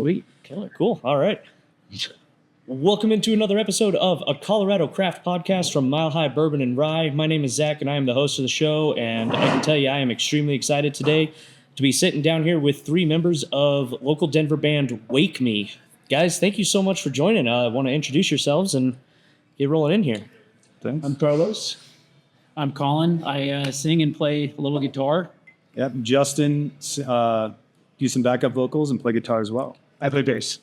Sweet. Killer. Cool. All right. Welcome into another episode of a Colorado Craft Podcast from Mile High Bourbon and Rye. My name is Zach, and I am the host of the show, and I can tell you I am extremely excited today to be sitting down here with three members of local Denver band Wake Me. Guys, thank you so much for joining. I want to introduce yourselves and get rolling in here. Thanks. I'm Carlos. I'm Colin. I sing and play a little guitar. Yep. Justin, do some backup vocals and play guitar as well. I play bass.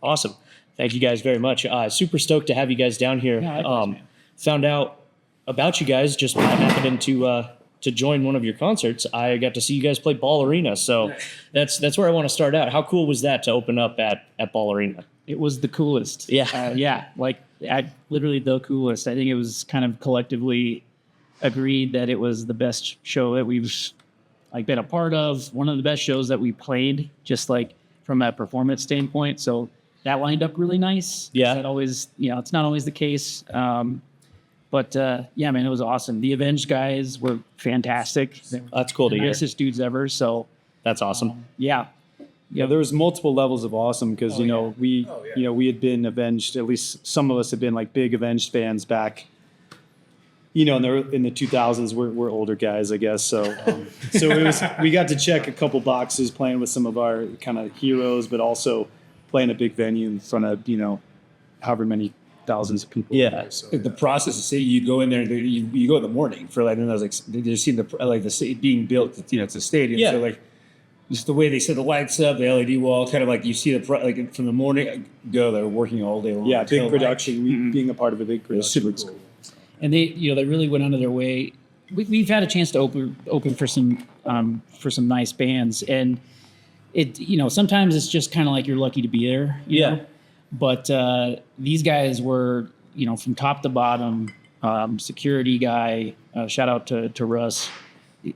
Awesome. Thank you guys very much. Super stoked to have you guys down here. Yeah, likewise, man. Found out about you guys just by happening to join one of your concerts. I got to see you guys play Ball Arena, so that's where I want to start out. How cool was that to open up at Ball Arena? It was the coolest. Yeah. Literally the coolest. I think it was kind of collectively agreed that it was the best show that we've been a part of. One of the best shows that we played, just like from a performance standpoint. So that lined up really nice. Yeah. That always, it's not always the case. But man, it was awesome. The Avenged guys were fantastic. They were That's cool to the hear. nicest dudes ever. So That's awesome. yeah. Yeah, there was multiple levels of awesome because we had been Avenged. At least some of us had been like big Avenged fans back. In the 2000s. We're older guys, I guess. So we got to check a couple boxes playing with some of our kind of heroes, but also playing a big venue in front of however many thousands of people. Yeah. So, The process of saying you go in there and you go in the morning for and I was like they're seeing the city being built. It's a stadium. Yeah. So just the way they set the lights up, the LED wall, kind of like you see from the morning they're working all day long. yeah, big till, production. Being a part of a big It was production. super cool. And they really went out of their way. We've had a chance to open for some nice bands, and it sometimes it's just kind of like you're lucky to be there. You Yeah. know? But these guys were from top to bottom. Security guy, shout out to Russ.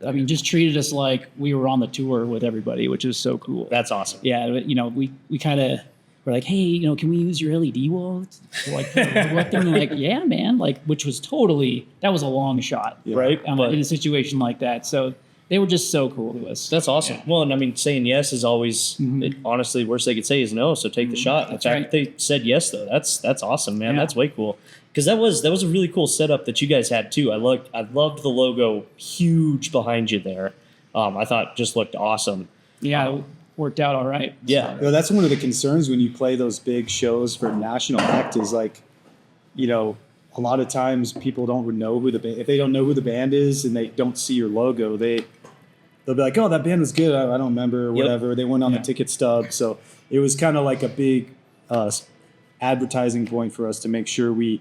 I mean, just treated us like we were on the tour with everybody, which is so cool. That's awesome. Yeah, we kind of were like, hey, can we use your LED wall? Like, what thing? Like, yeah, man. Like, which was that was a long shot, Yeah. Right? But in a situation like that. So they were just so cool to us. that's awesome. Yeah. Well, and I mean, saying yes is always, honestly, worst they could say is no, so take the shot. That's The fact right. that they said yes, though, that's awesome, man. Yeah. That's way cool. Because that was a really cool setup that you guys had, too. I loved the logo huge behind you there. I thought it just looked awesome. Yeah, it worked out all right. Yeah. That's one of the concerns when you play those big shows for national act is a lot of times people don't know who the band, if they don't know who the band is and they don't see your logo, they'll be like, oh, that band was good. I don't remember or whatever. They went on the ticket stub. So it was kind of like a big advertising point for us to make sure we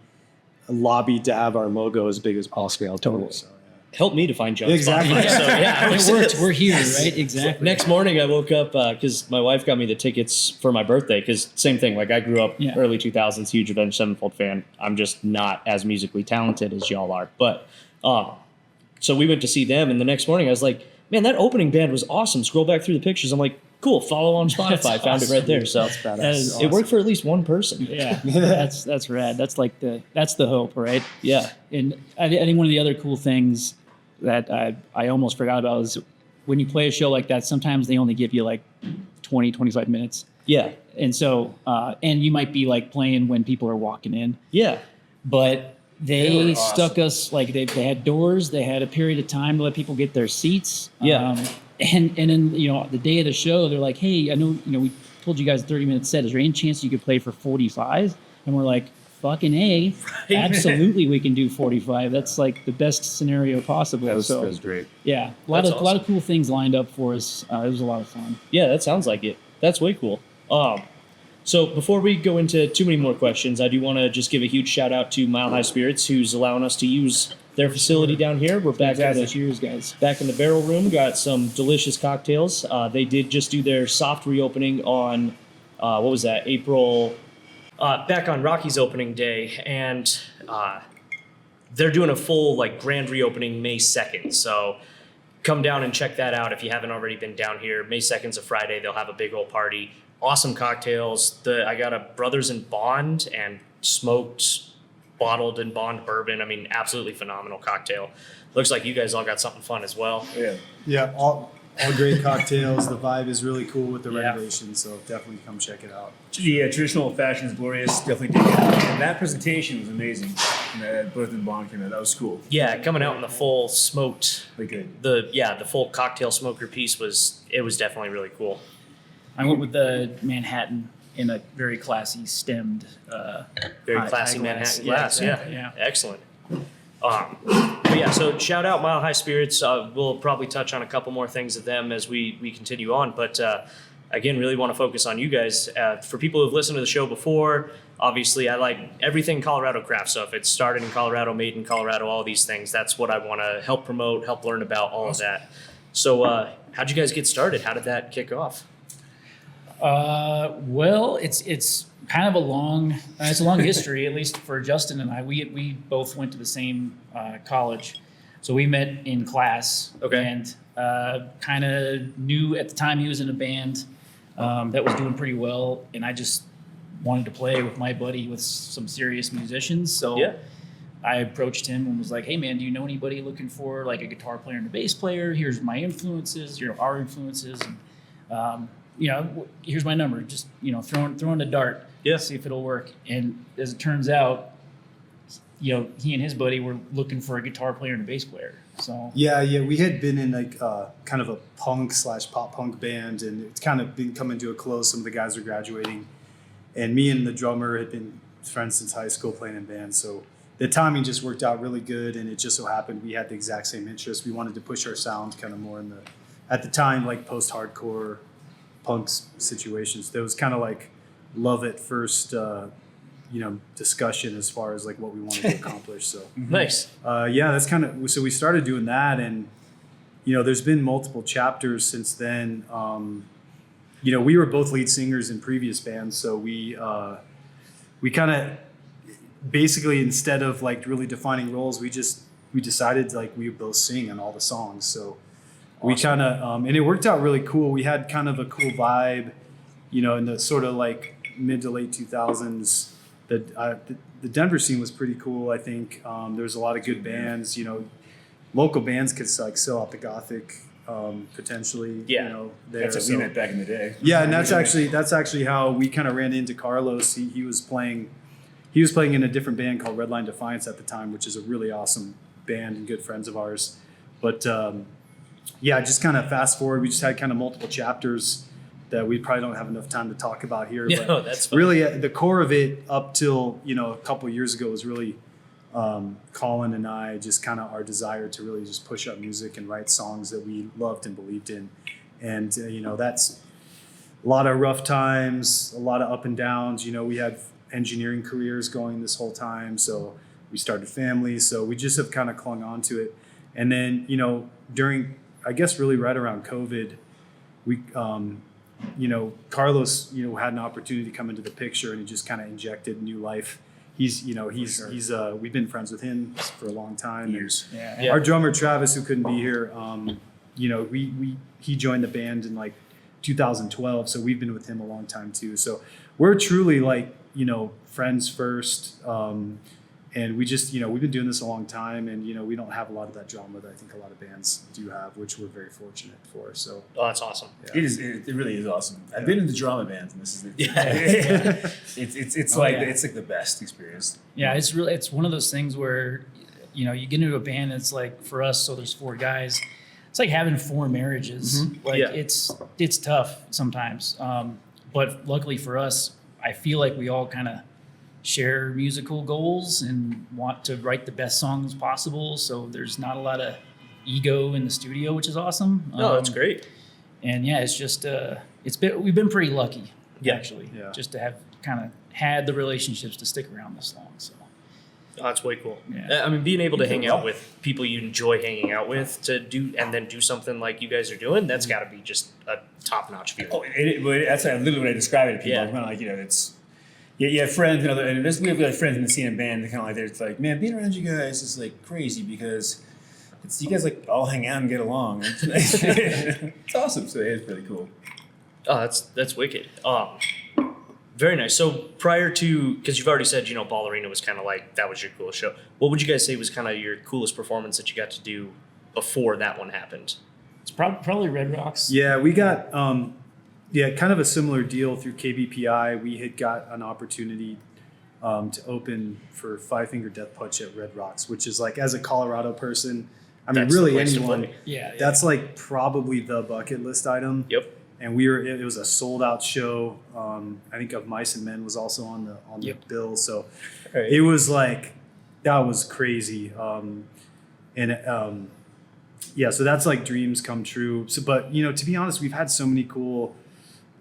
lobbied to have our logo as big as possible. Totally. So, Helped me to find John's Exactly. Spotify, so yeah. It worked. We're here, right? Exactly. Next morning, I woke up because my wife got me the tickets for my birthday. Because same thing, I grew up early 2000s, huge Avenged Sevenfold fan. I'm just not as musically talented as y'all are. But so we went to see them, and the next morning I was like, man, that opening band was awesome. Scroll back through the pictures. I'm like, cool, follow on Spotify. That's Found it right there. So That's badass. it worked for at least one person. Yeah, that's rad. That's the hope, right? Yeah. And I think one of the other cool things that I almost forgot about is when you play a show like that, sometimes they only give you 20, 25 minutes. Yeah. And so, and you might be playing when people are walking in, Yeah. but they were stuck us they had doors. They had a period of time to let people get their seats. Yeah. And then, the day of the show, they're like, hey, I know, we told you guys 30-minute set. Is there any chance you could play for 45? And we're like, fucking A, absolutely we can do 45. That's the best scenario possible. That was great. Yeah, a That's lot of cool things lined up for us. It was a lot of fun. Yeah, that sounds like it. That's way cool. So before we go into too many more questions, I do want to just give a huge shout out to Mile High Spirits, who's allowing us to use their facility down here. We're back Cheers, guys. back in the barrel room. Got some delicious cocktails. They did just do their soft reopening on what was that? April. Back on Rocky's opening day, and they're doing a full grand reopening May 2nd. So come down and check that out if you haven't already been down here. May 2nd's a Friday. They'll have a big old party. Awesome cocktails. I got a Brothers in Bond and smoked, bottled in Bond bourbon. I mean, absolutely phenomenal cocktail. Looks like you guys all got something fun as well. Yeah. Yeah, All great cocktails. The vibe is really cool with the Yeah. renovation, so definitely come check it out. The traditional old fashion is glorious. Definitely dig it. And that presentation was amazing. Both in Bourbon came out. That was cool. Yeah, coming out in the full smoked, Really good. the full cocktail smoker piece was definitely really cool. I went with the Manhattan in a very classy stemmed. Very high- classy high glass. Manhattan glass. Yeah, exactly, yeah. Excellent. But yeah, so shout out Mile High Spirits. We'll probably touch on a couple more things of them as we continue on. But again, really want to focus on you guys. For people who've listened to the show before, obviously I like everything Colorado craft stuff. It started in Colorado, made in Colorado, all these things. That's what I want to help promote, help learn about, all of that. So how'd you guys get started? How did that kick off? Well, it's kind of a long history, at least for Justin and I. We both went to the same college, so we met in class. Okay. And kind of knew at the time he was in a band that was doing pretty well, and I just wanted to play with my buddy with some serious musicians. So Yeah. I approached him and was like, "Hey man, do you know anybody looking for like a guitar player and a bass player? Here's my influences, our influences, and here's my number. Just throw in a dart, Yeah. see if it'll work." And as it turns out, he and his buddy were looking for a guitar player and a bass player. So Yeah, we had been in like kind of a punk / pop punk band, and it's kind of been coming to a close. Some of the guys are graduating, and me and the drummer had been friends since high school, playing in bands. So the timing just worked out really good, and it just so happened we had the exact same interests. We wanted to push our sound kind of more in at the time, like post-hardcore punk situations. There was kind of like love at first, discussion as far as like what we wanted to accomplish. So Nice. that's kind of, so we started doing that, and there's been multiple chapters since then. We were both lead singers in previous bands, so we kind of basically, instead of like really defining roles, we decided like we would both sing on all the songs. So we kind of and it worked out really cool. We had kind of a cool vibe, in the sort of like mid to late 2000s. The Denver scene was pretty cool. I think there was a lot of good bands. Local bands could like sell out the Gothic potentially. Yeah. There. That's what we met back in the day. Yeah, and that's actually how we kind of ran into Carlos. He was playing in a different band called Redline Defiance at the time, which is a really awesome band and good friends of ours. But just kind of fast forward, we just had kind of multiple chapters that we probably don't have enough time to talk about here. Yeah, but that's fine. really the core of it up till a couple of years ago was really Colin and I, just kind of our desire to really just push up music and write songs that we loved and believed in. And that's a lot of rough times, a lot of up and downs. We had engineering careers going this whole time, so we started families, so we just have kind of clung on to it. And then during, I guess really right around COVID, we Carlos had an opportunity to come into the picture, and he just kind of injected new life. He's we've been friends with him for a long time. Years. yeah. Our drummer Travis, who couldn't be here, he joined the band in like 2012, so we've been with him a long time too. So we're truly like friends first, and we just we've been doing this a long time, and we don't have a lot of that drama that I think a lot of bands do have, which we're very fortunate for. So Oh, that's awesome. Yeah. It really is awesome. I've been in the drama bands, and this is Yeah. it's Oh, like yeah. it's like the best experience. Yeah, it's one of those things where you get into a band, and it's like for us, so there's 4 guys. It's like having 4 marriages. Like Yeah. it's tough sometimes. But luckily for us, I feel like we all kind of share musical goals and want to write the best songs possible. So there's not a lot of ego in the studio, which is awesome. No, that's great. And yeah, it's just we've been pretty lucky, Yeah. actually, Yeah. just to have kind of had the relationships to stick around this long. So Oh, that's way cool. Yeah. I mean, being able to hang out with people you enjoy hanging out with and then do something like you guys are doing, that's got to be just a top-notch feeling. Oh, that's literally when I describe it to people. Yeah. It's kind of like it's you have friends and we have like friends in the scene and band. Kind of like it's like, man, being around you guys is like crazy because you guys like all hang out and get along. It's awesome. So it's really cool. Oh, that's wicked. Very nice. So prior to, because you've already said, Ball Arena was kind of like, that was your coolest show. What would you guys say was kind of your coolest performance that you got to do before that one happened? It's probably Red Rocks. Yeah, we got kind of a similar deal through KBPI. We had got an opportunity to open for Five Finger Death Punch at Red Rocks, which is like, as a Colorado person, I mean, That's the really place to anyone. play. Yeah. That's like probably the bucket list item. Yep. And it was a sold out show. I think Of Mice and Men was also on the Yep. bill. So Right. it was like, that was crazy. So that's like dreams come true. So, but to be honest, we've had so many cool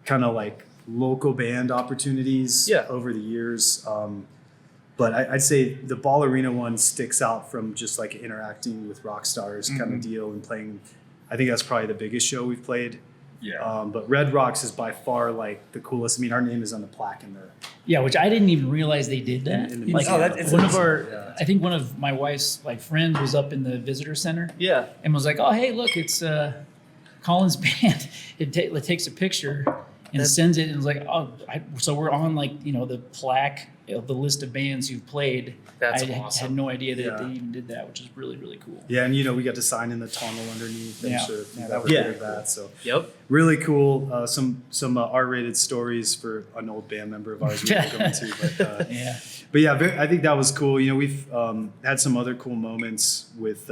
kind of like local band opportunities over the years. But I'd say the Ball Arena one sticks out from just like interacting with rock stars kind of deal and playing. I think that's probably the biggest show we've played. Yeah. But Red Rocks is by far like the coolest. I mean, our name is on the plaque in there. Yeah, which I didn't even realize they did that. In the Like museum. Oh, it's one of awesome. our, Yeah. I think one of my wife's like friends was up in the visitor center Yeah. and was like, "Oh, hey, look, it's Colin's band." It takes a picture and sends it, and was like, "Oh, so we're on like the plaque of the list of bands who've played." That's I awesome. had no idea that Yeah. they even did that, which is really really cool. Yeah, and we got to sign in the tunnel underneath. I'm Yeah. sure if Yeah, you've that ever was heard really of that. So Yep. really cool. Some R-rated stories for an old band member of ours we were going to. Yeah. But yeah, I think that was cool. We've had some other cool moments with.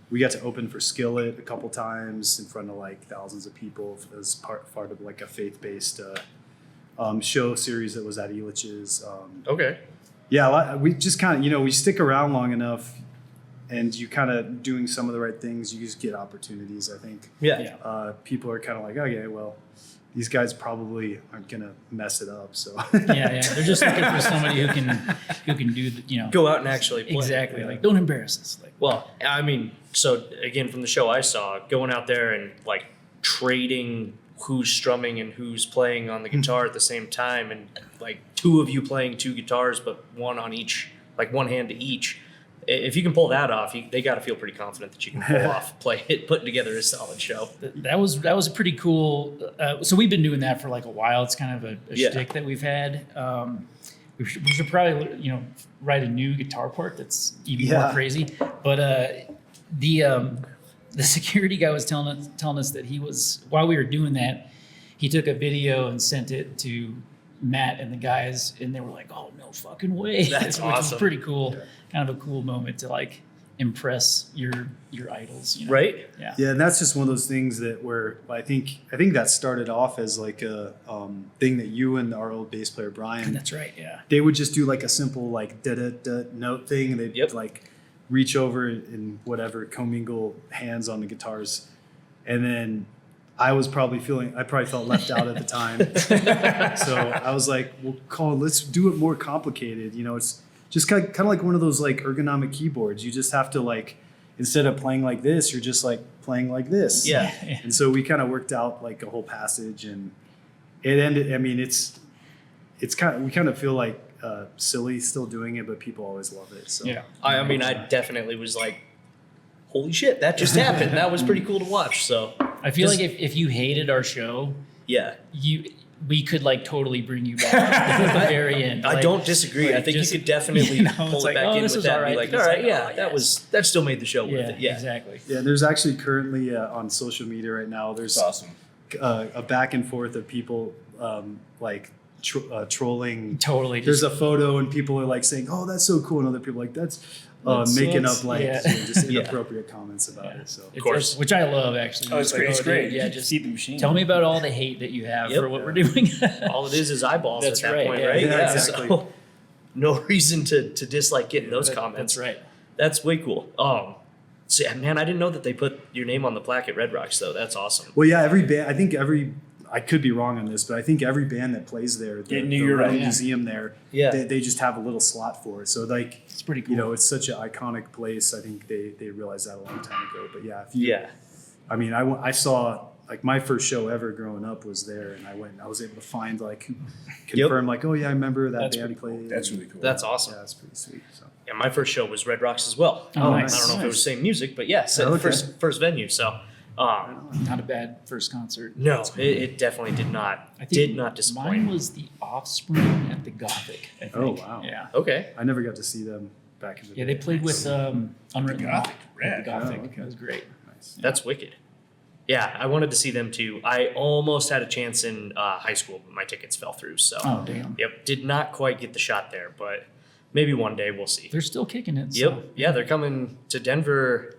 We got to open for Skillet a couple times in front of like thousands of people as part of like a faith-based show series that was at Elitch's. Okay. Yeah, we just kind of we stick around long enough, and you kind of doing some of the right things, you just get opportunities. I think Yeah. Yeah. people are kind of like, okay, well, these guys probably aren't gonna mess it up. So Yeah, they're just looking for somebody who can do Go out and actually play. exactly. Like, don't embarrass us. Like, Well, I mean, so again, from the show I saw, going out there and like trading who's strumming and who's playing on the guitar at the same time, and like two of you playing two guitars, but one on each, like one hand to each. If you can pull that off, they got to feel pretty confident that you can pull off, putting together a solid show. that was a pretty cool. So we've been doing that for like a while. It's kind of a Yeah. shtick that we've had. We should probably write a new guitar part that's even more Yeah. crazy. But the security guy was telling us that he was, while we were doing that, he took a video and sent it to Matt and the guys, and they were like, "Oh, no fucking way!" That's Which was awesome. pretty cool. Kind of a cool moment to like impress your idols. Right? Yeah. yeah, and that's just one of those things that where I think that started off as like a thing that you and our old bass player Brian, That's right. Yeah. they would just do like a simple like da da da note thing, and they'd Yep. like reach over and whatever commingle hands on the guitars, and then I probably felt left out at the time, so I was like, well, Colin, let's do it more complicated. It's just kind of like one of those like ergonomic keyboards. You just have to like, instead of playing like this, you're just like playing like this. Yeah. And so we kind of worked out like a whole passage, and it ended. I mean, we kind of feel like silly still doing it, but people always love it. So Yeah. I mean, I definitely was like, "Holy shit, that just happened!" That was pretty cool to watch. So I feel Just- like if you hated our show, yeah, we could like totally bring you back at the very end. I Like, don't disagree. I like, think just- you could definitely it's pull it like, back oh, in this with was that and be alright. like, It's "All right, like, yeah, oh, yes. that still made the show Yeah, worth it." Yeah, exactly. yeah, there's actually currently on social media right now. There's That's awesome. a back and forth of people like trolling. Totally. There's a photo and people are like saying, "Oh, that's so cool," and other people are like, "That's making sucks." up like Yeah. just Yeah. inappropriate comments about it." So Of course. which I love actually. Oh, it's like, great. It's dude, great. Yeah, You just feed the machine. tell me about all the hate that you have Yep. for what we're doing. all it is eyeballs That's at that right, point, yeah. right? Yeah, exactly. So no reason to dislike getting those comments. That's right. That's way cool. So yeah, man, I didn't know that they put your name on the plaque at Red Rocks though. That's awesome. Well, yeah, every band. I could be wrong on this, but I think every band that plays there, the you're Red right. Museum there, Yeah. they just have a little slot for it. So like, It's pretty cool. it's such an iconic place. I think they realized that a long time ago. But yeah, Yeah. I mean, I saw like my first show ever growing up was there, and I was able to find like confirm like, oh yeah, I remember that That's band played. That's really cool. That's awesome. Yeah, that's pretty sweet. So Yeah, my first show was Red Rocks as well. Oh, I nice. don't know if it was the same music, but yes, Oh, okay. first venue. So Not a bad first concert. no, it definitely did not Mine disappoint. was the Offspring at the Gothic. I think. Oh, wow. Yeah. Okay. I never got to see them back in the Yeah, day. they played with Unwritten Law Gothic, at rad. the Gothic. Oh, okay. It was great. Nice. That's wicked. Yeah, I wanted to see them too. I almost had a chance in high school, but my tickets fell through. So, Oh, damn. yep, did not quite get the shot there, but maybe one day we'll see. They're still kicking it. Yep, So. yeah, they're coming to Denver.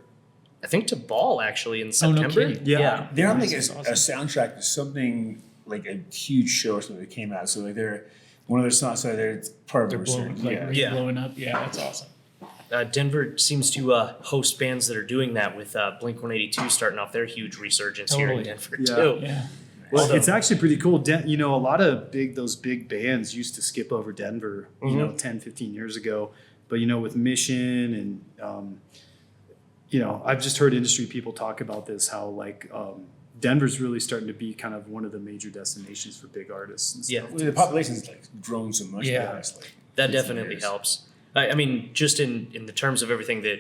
I think to Ball actually in Oh, no September. kidding. Yeah. They're on like Nice, a that's awesome. soundtrack to something like a huge show or something that came out. So like they're one of their songs. So they're part of They're a blowing, research. like, Yeah. Yeah. blowing up. Yeah, that's awesome. Denver seems to host bands that are doing that with Blink 182 starting off their huge resurgence here in Totally. Denver Yeah. too. Yeah. Well, So- it's actually pretty cool. You know, a lot of those big bands used to skip over Denver, you know, 10, 15 years ago. But, you know, with Mission and, you know, I've just heard industry people talk about this, how like Denver's really starting to be kind of one of the major destinations for big artists and Yeah. stuff. Well, the population's like grown so much. Yeah. the last, like, That 15 definitely years. helps. I mean, just in the terms of everything that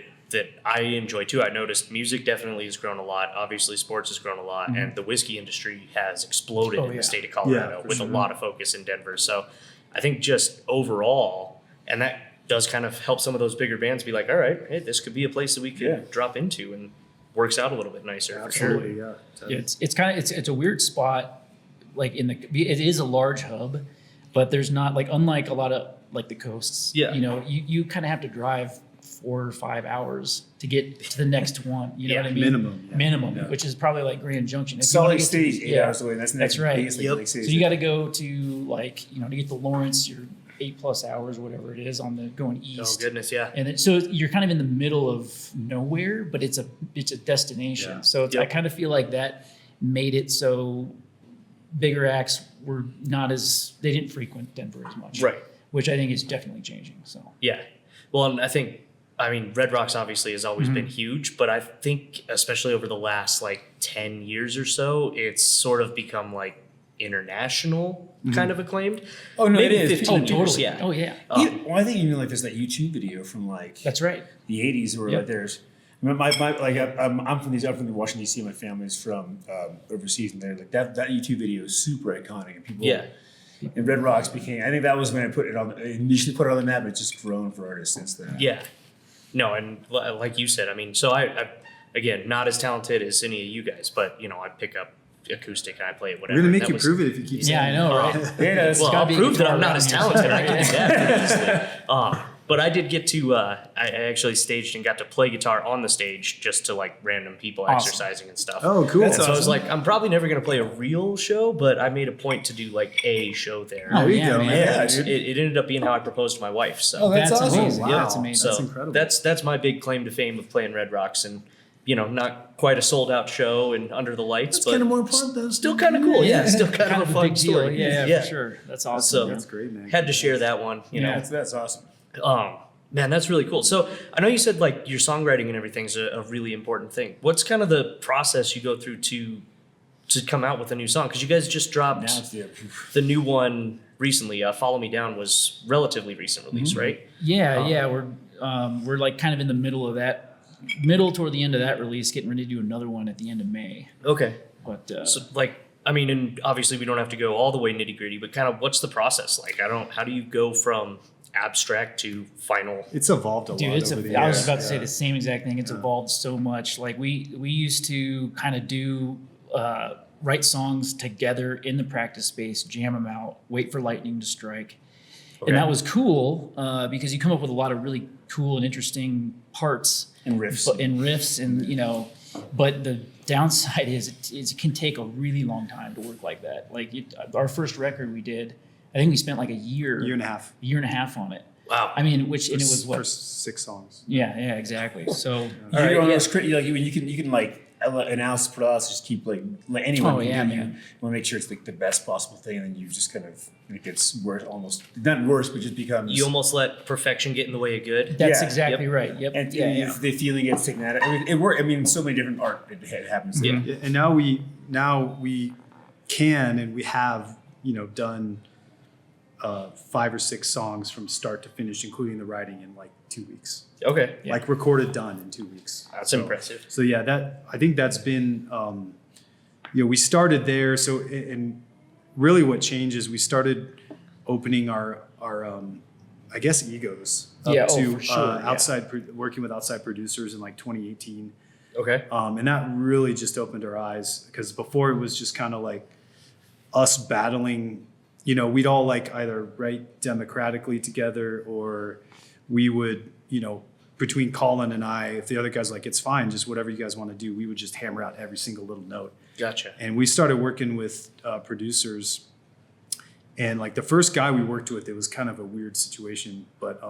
I enjoy too, I noticed music definitely has grown a lot. Obviously, sports has grown a lot, and the whiskey industry has exploded Oh, in yeah. the state of Colorado Yeah, for with a sure. lot of focus in Denver. So I think just overall, and that does kind of help some of those bigger bands be like, all right, hey, this could be a place that we could Yeah. drop into and works out a little bit nicer for sure. Absolutely, yeah. Yeah, it's kind of it's a weird spot, like it is a large hub, but there's not like unlike a lot of like the coasts. Yeah. You know, you kind of have to drive 4 or 5 hours to get to the next one. You know Yeah. what I mean? Minimum, yeah. Minimum, Yeah. which is probably like Grand Junction. If you Salt wanna Lake get to- City's 8 hours away. That's the That's next right. biggest Yep. Lake City. So you got to go to like to get to Lawrence, you're 8+ hours, whatever it is, on the going Oh east. goodness, yeah. And then, so you're kind of in the middle of nowhere, but it's a destination. Yeah. So it's, I kind of feel like that made it so bigger acts were not as they didn't frequent Denver as much, Right. Which I think is definitely changing. So Yeah. Well, and I mean, Red Rocks obviously has always been huge, but I think especially over the last like 10 years or so, it's sort of become like international kind of acclaimed. Oh, no, Maybe it is. 15 oh years, totally, yeah. oh yeah, Well, I think even like there's that YouTube video from like that's right. the 80s where Yep. like there's I'm from Washington D.C. My family's from overseas, and they're like that YouTube video is super iconic, and people Yeah. and Red Rocks became. I think that was when I put it on. Initially put it on the map, but it's just grown for artists since then. Yeah. No, and like you said, I mean, so I again, not as talented as any of you guys, but you know, I pick up acoustic and I play it whatever. We're gonna make That you was- prove it if you keep saying Yeah, I know, right? Yeah, it's Well, gotta I'll be a prove that guitar I'm not around as here talented. I can do that. But I did get to, I actually staged and got to play guitar on the stage just to like random people Awesome. exercising and stuff. Oh, cool. And so I was like, I'm probably never going to play a real show, but I made a point to do like a show there. Oh, There you yeah, go, man. man. Yeah, And dude. it ended up being how I proposed to my wife. So Oh, that's awesome. amazing. Wow. Yeah, that's amazing. so That's incredible. That's my big claim to fame of playing Red Rocks, and you know, not quite a sold out show and under the lights, but more important though. still kind of cool. Yeah, still kind of a fun big deal. story. Yeah, for sure. That's awesome. So That's great, man. had to share that one. You know, That's awesome. Man, that's really cool. So I know you said like your songwriting and everything is a really important thing. What's kind of the process you go through to come out with a new song? Because you guys just dropped Now it's the new one recently. "Follow Me Down" was relatively recent release, right? Yeah, we're like kind of in the middle toward the end of that release, getting ready to do another one at the end of May. Okay. But So like, I mean, and obviously we don't have to go all the way nitty gritty, but kind of what's the process like? How do you go from abstract to final? It's evolved a dude, lot it's over the I was years. about to say the same exact thing. It's evolved so much. Like we used to kind of do write songs together in the practice space, jam them out, wait for lightning to strike. Okay. And that was cool because you come up with a lot of really cool and interesting parts And riffs. and you know, but the downside is it can take a really long time to work like that. Like our first record we did, I think we spent like a year Year and a half. on it. Wow. I mean, and it was For what? 6 songs. Yeah, exactly. So You right, do all yeah. those like you can like analysis paralysis, just keep like anyone Oh, can yeah, do. man. You want to make sure it's like the best possible thing, and then you just kind of it gets worse, almost not worse, but just becomes. You almost let perfection get in the way of good. that's Yeah, exactly yep. right. Yep. and yeah. the feeling gets taken out of it. I mean, it works. I mean, so many different art it happens. Yeah. Yeah, and now we can and we have done 5 or 6 songs from start to finish, including the writing, in like 2 weeks. Okay. Yeah. Like recorded, done in 2 weeks. That's So- impressive. So yeah, I think that's been we started there. So and really, what changed is we started opening our I guess egos up Yeah, oh, to for sure, yeah. outside working with outside producers in like 2018. Okay. And that really just opened our eyes, because before it was just kind of like us battling, you know, we'd all like either write democratically together, or we would, you know, between Colin and I, if the other guy's like, it's fine, just whatever you guys want to do, we would just hammer out every single little note. Gotcha. And we started working with producers. And like the first guy we worked with, it was kind of a weird situation, but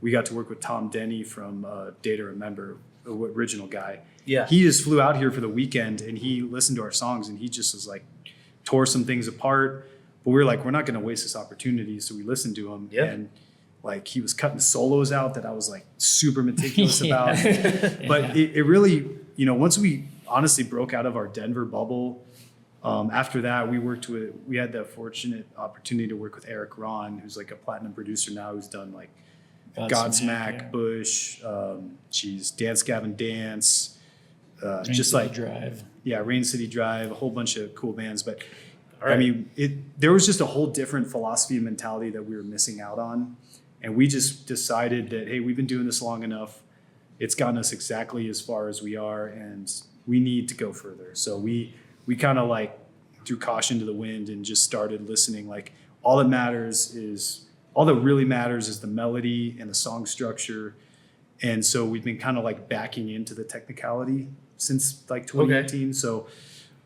we got to work with Tom Denny from Data Remember, the original guy. Yeah. He just flew out here for the weekend, and he listened to our songs, and he just was like, tore some things apart. But we were like, we're not going to waste this opportunity. So we listened to him. Yeah. And like he was cutting solos out that I was like super meticulous Yeah. about. But it really, you know, once we honestly broke out of our Denver bubble, after that, we had the fortunate opportunity to work with Eric Ron, who's like a platinum producer now, who's done like Godsmack, yeah. Bush, Dance Gavin Dance, Rain just City like Drive. yeah, Rain City Drive, a whole bunch of cool bands. But All right. I mean, there was just a whole different philosophy and mentality that we were missing out on. And we just decided that, hey, we've been doing this long enough. It's gotten us exactly as far as we are, and we need to go further. So we kind of like threw caution to the wind and just started listening. Like all that really matters is the melody and the song structure. And so we've been kind of like backing into the technicality since like 2018. So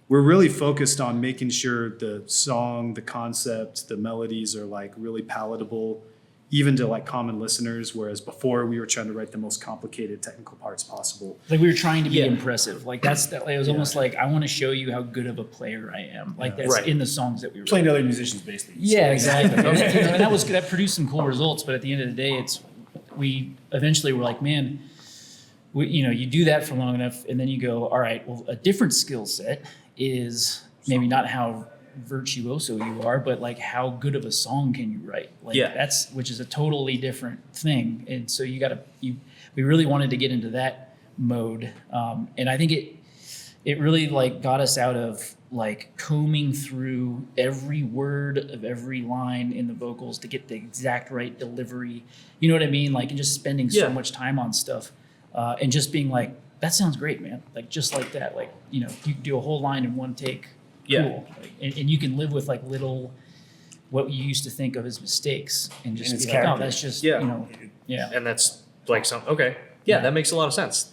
we're really focused on making sure the song, the concept, the melodies are like really palatable, even to like common listeners. Whereas before we were trying to write the most complicated technical parts possible. Like we were trying to be Yeah. impressive. Like it was almost like, I want to show you how good of a player I am. Like that's Right. in the songs that we were Playing to other musicians, basically. Yeah, exactly. And, you know, and that produced some cool results. But at the end of the day, we eventually were like, man, you do that for long enough, and then you go, all right, well, a different skill set is maybe not how virtuoso you are, but like how good of a song can you write? Like Yeah. which is a totally different thing. And so we really wanted to get into that mode, and I think it really like got us out of like combing through every word of every line in the vocals to get the exact right delivery. You know what I mean? Like, and just spending Yeah. so much time on stuff, and just being like, that sounds great, man. Like just like that. Like, you know, you can do a whole line in one take. Yeah. Cool. Like, and you can live with like little, what you used to think of as mistakes, and just And be it's like, oh, character. that's just, Yeah. you know, yeah. And that's like okay. Yeah, that makes a lot of sense.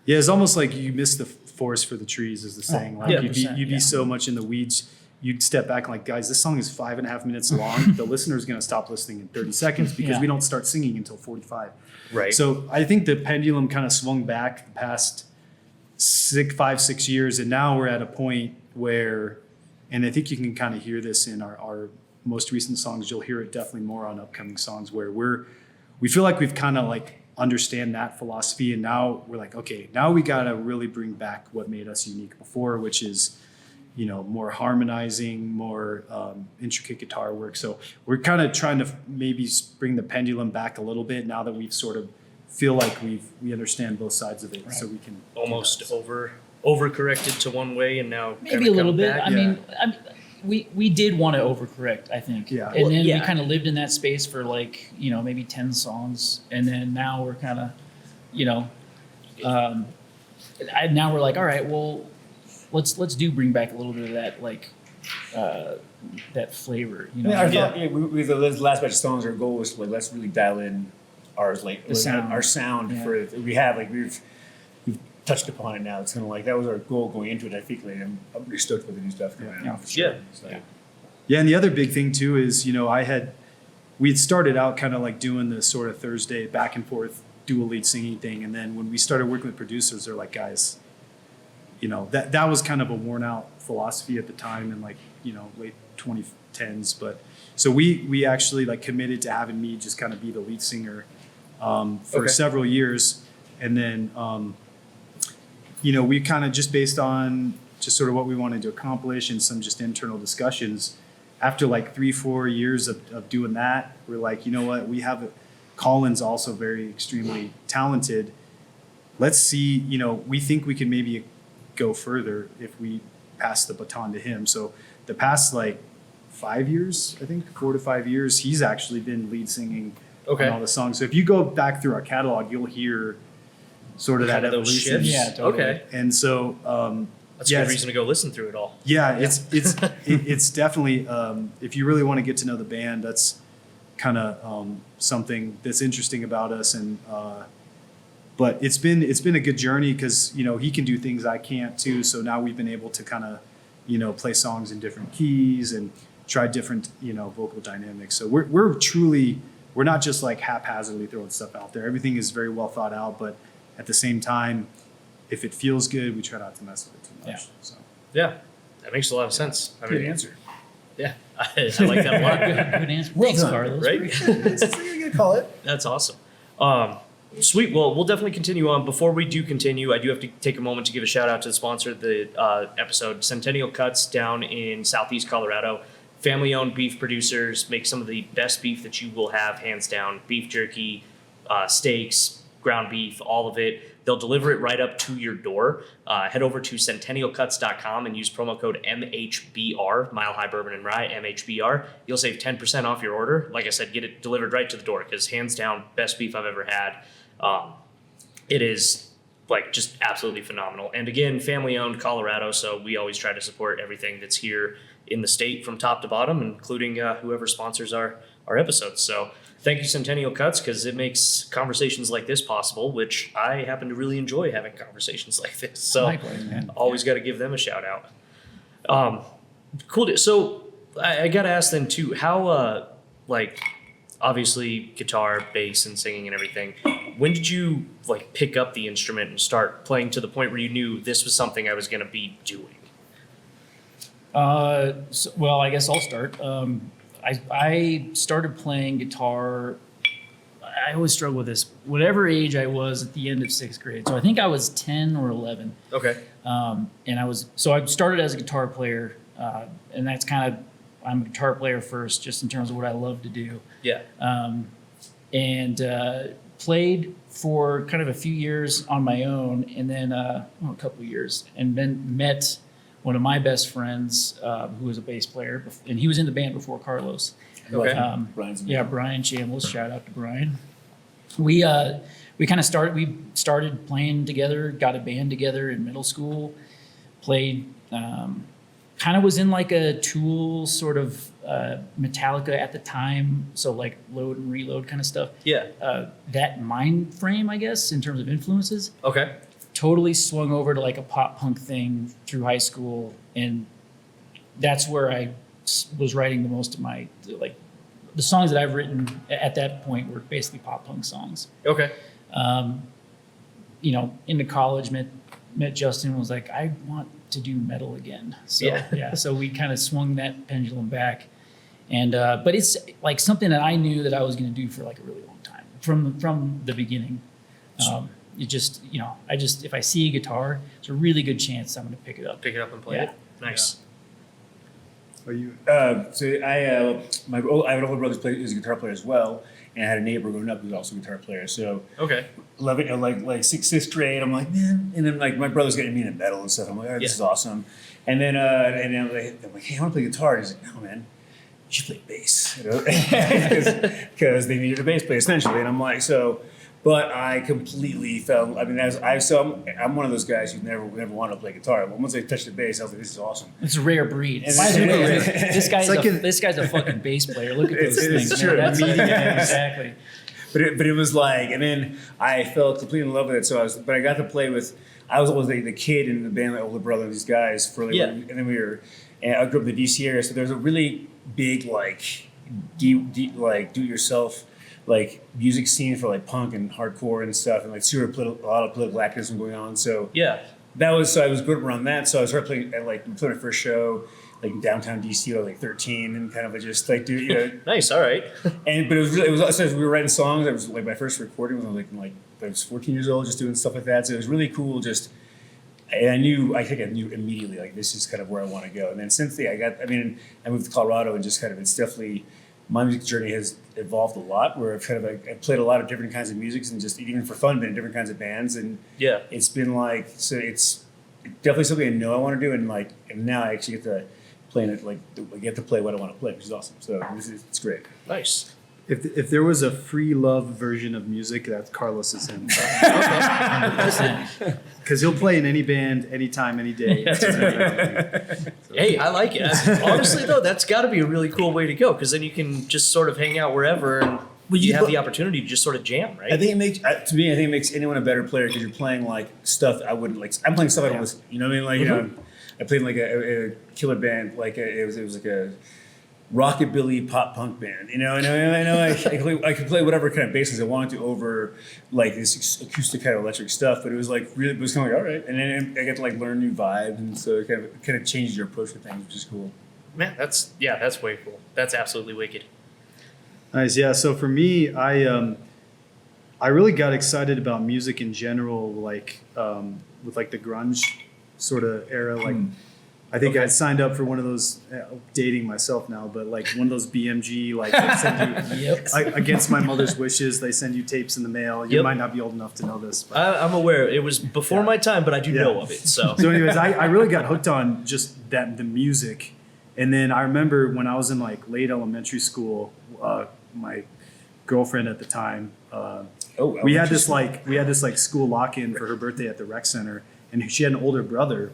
Yeah, it's almost like you miss the forest for the trees, is the saying. Like 100%, you'd be yeah. so much in the weeds, you'd step back and like, guys, this song is 5.5 minutes long. The listener's gonna stop listening in 30 seconds because Yeah. we don't start singing until 45. Right. So I think the pendulum kind of swung back the past 5-6 years, and now we're at a point where, and I think you can kind of hear this in our most recent songs. You'll hear it definitely more on upcoming songs, where we feel like we've kind of like understand that philosophy, and now we're like, okay, now we gotta really bring back what made us unique before, which is, you know, more harmonizing, more intricate guitar work. So we're kind of trying to maybe bring the pendulum back a little bit now that we've sort of feel like we understand both sides of it, so we can do Almost that. So- overcorrected to one way, and now Maybe kinda a little come bit. back. I mean, we did want to overcorrect, I think. Yeah. And Well, then yeah. we kind of lived in that space for like, you know, maybe 10 songs. And then now we're kind of, you know, now we're like, all right, well, let's bring back a little bit of that, like, that flavor, you know? I thought with the last batch of songs, our goal was like, let's really dial in sound. our sound Yeah. for we have like we've touched upon it now. It's kind of like that was our goal going into it. I think like I'm pretty stoked with the new stuff coming Yeah. out. For sure. Yeah. It's like- Yeah, and the other big thing too is, you know, we had started out kind of like doing the sort of Thursday back and forth dual lead singing thing, and then when we started working with producers, they're like, guys, you know, that was kind of a worn out philosophy at the time in like, you know, late 2010s. But so we actually like committed to having me just kind of be the lead singer for Okay. several years, and then you know, we kind of just based on just sort of what we wanted to accomplish and some just internal discussions. After like 3-4 years of doing that, we're like, you know what, Colin's also very extremely talented. Let's see, you know, we think we can maybe go further if we pass the baton to him. So the past like 5 years, I think 4 to 5 years, he's actually been lead singing Okay. on all the songs. So if you go back through our catalog, you'll hear sort of Kind that of those evolution. shifts. Yeah, totally. Okay. And so, That's yeah, a good it's- reason to go listen through it all. yeah, it's definitely if you really want to get to know the band, that's kind of something that's interesting about us. And but it's been a good journey because he can do things I can't too. So now we've been able to kind of play songs in different keys and try different vocal dynamics. So we're not just like haphazardly throwing stuff out there. Everything is very well thought out, but at the same time, if it feels good, we try not to mess with it too much. Yeah. So. Yeah, that makes a lot of sense. I Good mean, answer. yeah, I like that a lot. Good answer. Well Thanks, done. Carlos. Right? That's what you're gonna call it. That's awesome. Sweet. Well, we'll definitely continue on. Before we do continue, I do have to take a moment to give a shout out to the sponsor of the episode, Centennial Cuts down in Southeast Colorado. Family-owned beef producers make some of the best beef that you will have, hands down. Beef jerky, steaks, ground beef, all of it. They'll deliver it right up to your door. Head over to centennialcuts.com and use promo code MHBR, Mile High Bourbon and Rye, MHBR. You'll save 10% off your order. Like I said, get it delivered right to the door because hands down, best beef I've ever had. It is like just absolutely phenomenal. And again, family owned Colorado, so we always try to support everything that's here in the state from top to bottom, including whoever sponsors our episodes. So thank you, Centennial Cuts, because it makes conversations like this possible, which I happen to really enjoy having conversations like this. So Likewise, man. always got to give them a shout out. Cool. So I got to ask then too, how like obviously guitar, bass, and singing and everything. When did you like pick up the instrument and start playing to the point where you knew this was something I was going to be doing? Well, I guess I'll start. I started playing guitar. I always struggle with this. Whatever age I was at the end of sixth grade, so I think I was 10 or 11. Okay. And I started as a guitar player, and that's kind of I'm a guitar player first, just in terms of what I love to do. Yeah. And played for kind of a few years on my own, and then a couple of years, and then met one of my best friends who was a bass player, and he was in the band before Carlos. Okay. Brian's Yeah, Brian Shambles. Shout out to Brian. We kind of started playing together, got a band together in middle school, played. Kind of was in like a Tool sort of Metallica at the time, so like Load and Reload kind of stuff. Yeah. That mind frame, I guess, in terms of influences, Okay. totally swung over to like a pop punk thing through high school, and that's where I was writing the most of my like the songs that I've written at that point were basically pop punk songs. Okay. Into college, met Justin, was like, I want to do metal again. So Yeah. so we kind of swung that pendulum back, and but it's like something that I knew that I was going to do for like a really long time from the beginning. It just if I see a guitar, it's a really good chance I'm going to pick it up. Pick it up and play Yeah. it. Nice. Are you? So I have an older brother who was a guitar player as well, and I had a neighbor growing up who was also a guitar player. So Okay. love it. Like sixth grade, I'm like, man. And then like my brother's getting me into metal and stuff. I'm like, oh, this Yeah. is awesome. And then I'm like, hey, I want to play guitar. And he's like, no, man, you should play bass, because they needed a bass player essentially. And I'm like, so. But I completely fell. I mean, I'm one of those guys who never wanted to play guitar. But once I touched the bass, I was like, this is awesome. It's a rare breed. And By the it's way, rare. this guy's a fucking bass player. Look at those It's things. true. Man. That's Yeah. exactly. But it was like, and then I fell completely in love with it. So I got to play with. I was always the kid in the band, my older brother, and these guys for like, Yeah. and then and I grew up in the DC area, so there's a really big like do it yourself like music scene for like punk and hardcore and stuff, and like a lot of political activism going on. So Yeah. I was growing up around that. So I started playing at like played my first show like in downtown DC. I was like 13 and kind of just like Nice. All right. but it was so we were writing songs. It was like my first recording when I was 14 years old, just doing stuff like that. So it was really cool. And I think I knew immediately like this is kind of where I want to go. And then since I moved to Colorado and just kind of it's definitely my music journey has evolved a lot. Where I've kind of I've played a lot of different kinds of musics and just even for fun been in different kinds of bands. And Yeah. it's been like so it's definitely something I know I want to do. And now I actually get to play it I get to play what I want to play, which is awesome. So it's great. Nice. If there was a free love version of music, that's Carlos is him. 100%. Because he'll play in any band, anytime, any day. Hey, I like it. Honestly, though, that's got to be a really cool way to go because then you can just sort of hang out wherever and you have the opportunity to just sort of jam, right? I think it makes to me. I think it makes anyone a better player because you're playing like stuff I wouldn't like. I'm playing stuff I don't listen. You know what I mean? Like I played in like a killer band. Like it was like a rockabilly pop punk band. You know, I know. I could play whatever kind of basses I wanted to over like this acoustic kind of electric stuff. But it was like really, it was kind of like all right. And then I get to like learn new vibes, and so it kind of changes your approach to things, which is cool. Man, that's way cool. That's absolutely wicked. Nice, yeah. So for me, I really got excited about music in general, like with like the grunge sort of era. Like, I think I signed up for one of those. Dating myself now, but like one of those BMG, like they send you against my mother's wishes. They send you tapes in the mail. You might not be old enough to know this. But. I'm aware. It was before my time, but I do know of it. So, anyways, I really got hooked on just the music, and then I remember when I was in like late elementary school. My girlfriend at the time, we had this school lock-in for her birthday at the rec center, and she had an older brother,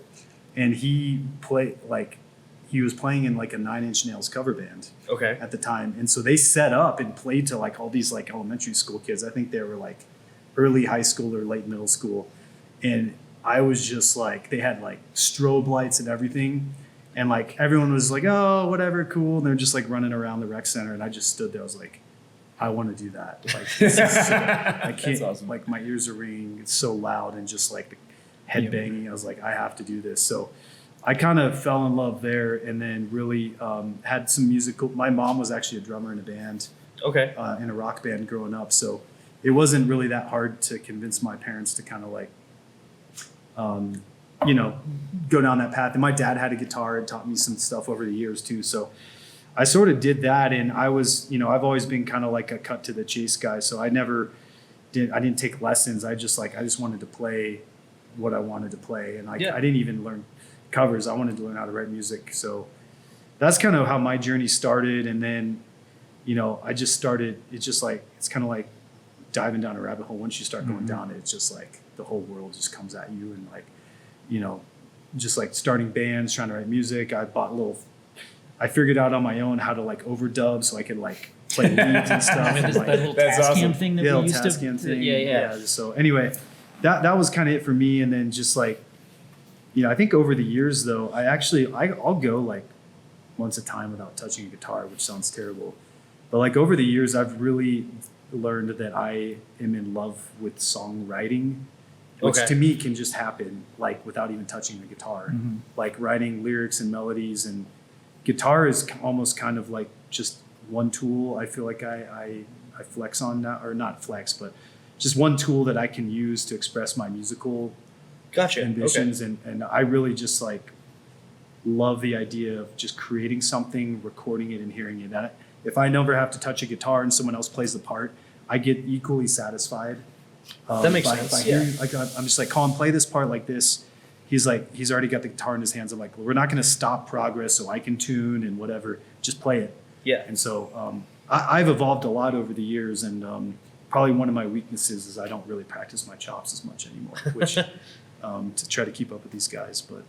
and he was playing in like a Nine Inch Nails cover band at the time, and so they set up and played to like all these like elementary school kids. I think they were like early high school or late middle school, and I was just like, they had like strobe lights and everything. And like everyone was like, oh, whatever, cool. And they're just like running around the rec center. And I just stood there. I was like, I want to do that. Like, this is I can't, awesome. Like my ears are ringing. It's so loud and just like the head banging. I was like, I have to do this. So I kind of fell in love there and then really had some musical. My mom was actually a drummer in a band, in a rock band growing up. So it wasn't really that hard to convince my parents to kind of like, go down that path. And my dad had a guitar and taught me some stuff over the years too. So I sort of did that. And I was, I've always been kind of like a cut to the chase guy. So I didn't take lessons. I just wanted to play what I wanted to play. And I didn't even learn covers. I wanted to learn how to write music. So that's kind of how my journey started. And then, I just started, it's kind of like diving down a rabbit hole. Once you start going down it, it's just like the whole world just comes at you and like, just like starting bands, trying to write music. I figured out on my own how to like overdub so I could like play leads and stuff. That little Tascam thing that we used to. Thing. Yeah. So anyway, that was kind of it for me. And then just like, I think over the years though, I'll go like once a time without touching a guitar, which sounds terrible. But like over the years, I've really learned that I am in love with songwriting. Which to me can just happen like without even touching the guitar, like writing lyrics and melodies. And guitar is almost kind of like just one tool. I feel like I flex on that, or not flex, but just one tool that I can use to express my musical ambitions. And I really just like love the idea of just creating something, recording it, and hearing it. That if I never have to touch a guitar and someone else plays the part, I get equally satisfied. That makes sense. By hearing, like, I'm just like, Colin, play this part like this. He's already got the guitar in his hands. I'm like, well, we're not going to stop progress so I can tune and whatever. Just play it. Yeah. And so I've evolved a lot over the years, and probably one of my weaknesses is I don't really practice my chops as much anymore, which to try to keep up with these guys. But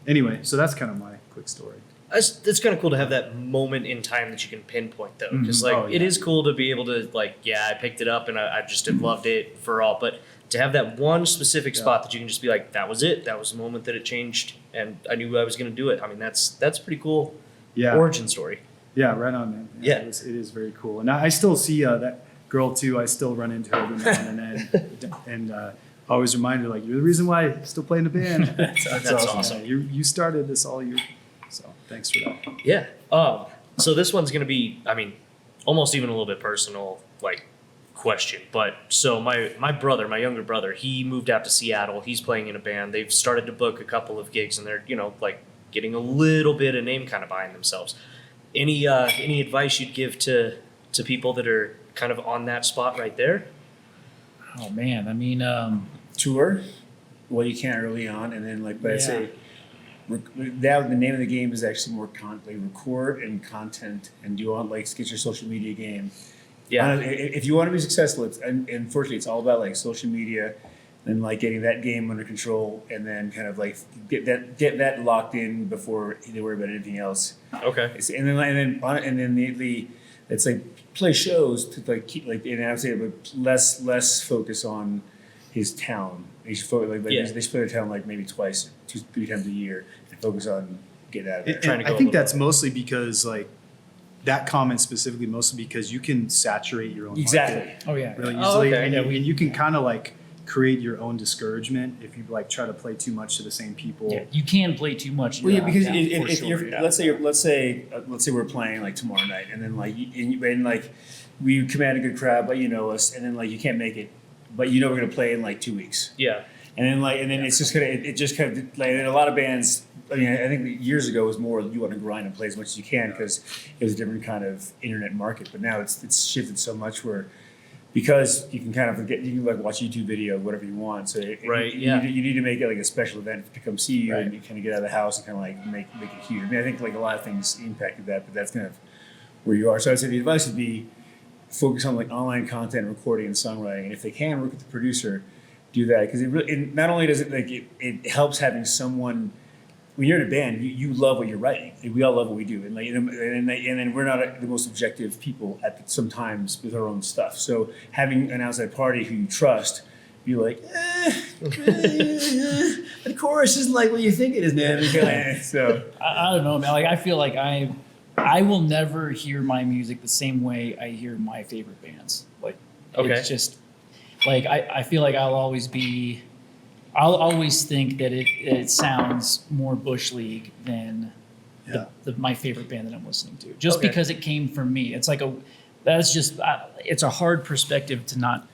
anyway, so that's kind of my quick story. It's kind of cool to have that moment in time that you can pinpoint, though, because it is cool to be able to I picked it up and I just have loved it for all. But to have that one specific spot that you can just be like, that was it. That was the moment that it changed, and I knew I was going to do it. I mean, that's pretty cool. Yeah. Origin story. Yeah, right on, man. Yeah. It is very cool, and I still see that girl too. I still run into her every now and then, and always remind her like, you're the reason why I still play in the band. That's awesome. Yeah, you started this all year. So thanks for that. Yeah. So this one's going to be, I mean, almost even a little bit personal, like, question. But so my younger brother, he moved out to Seattle. He's playing in a band. They've started to book a couple of gigs, and they're, like getting a little bit of name kind of behind themselves. Any advice you'd give to people that are kind of on that spot right there? Oh man, I mean, tour what you can early on, and then I say. The name of the game is actually more record and content, and do you want get your social media game. Yeah. If you want to be successful, and unfortunately, it's all about like social media and like getting that game under control, and then kind of like get that locked in before they worry about anything else. Okay. And then the it's like play shows to like keep like, and I would say but less focus on his town. They should focus like Yeah. they should play their town like maybe 2-3 times a year and focus on getting out of there. Trying to go I a think little that's bit. mostly because like that comment specifically mostly because you can saturate your own Exactly. market Oh yeah. really Oh, easily, okay. and, Yeah, and you can kind of like create your own discouragement if you like try to play too much to the same people. Yeah, you can play too much. Well, yeah, because Yeah, if, for if sure, you're, yeah. let's say we're playing like tomorrow night, and then like and like we command a good crowd, but you know us, and then like you can't make it, but you know we're gonna play in like 2 weeks, Yeah. and then it's just gonna it just kind of like and a lot of bands. I mean, I think years ago it was more you want to grind and play as much as you can because it was a different kind of internet market, but now it's shifted so much where. Because you can kind of forget, you can like watch a YouTube video, whatever you want. So Right, yeah. you need to make it like a special event to come see you, Right. and you kind of get out of the house and kind of like make it huge. I mean, I think like a lot of things impacted that, but that's kind of where you are. So I'd say the advice would be focus on like online content, recording, and songwriting. And if they can work with the producer, do that because it not only does it like it helps having someone. When you're in a band, you love what you're writing. We all love what we do, and then we're not the most objective people sometimes with our own stuff. So having an outside party who you trust, be like, the chorus isn't like what you think it is, man. So I don't know, man. Like I feel like I will never hear my music the same way I hear my favorite bands. Like Okay. it's just like I feel like I'll always think that it sounds more Bush League than Yeah. my favorite band that I'm listening to, just Okay. because it came from me. It's like it's a hard perspective to not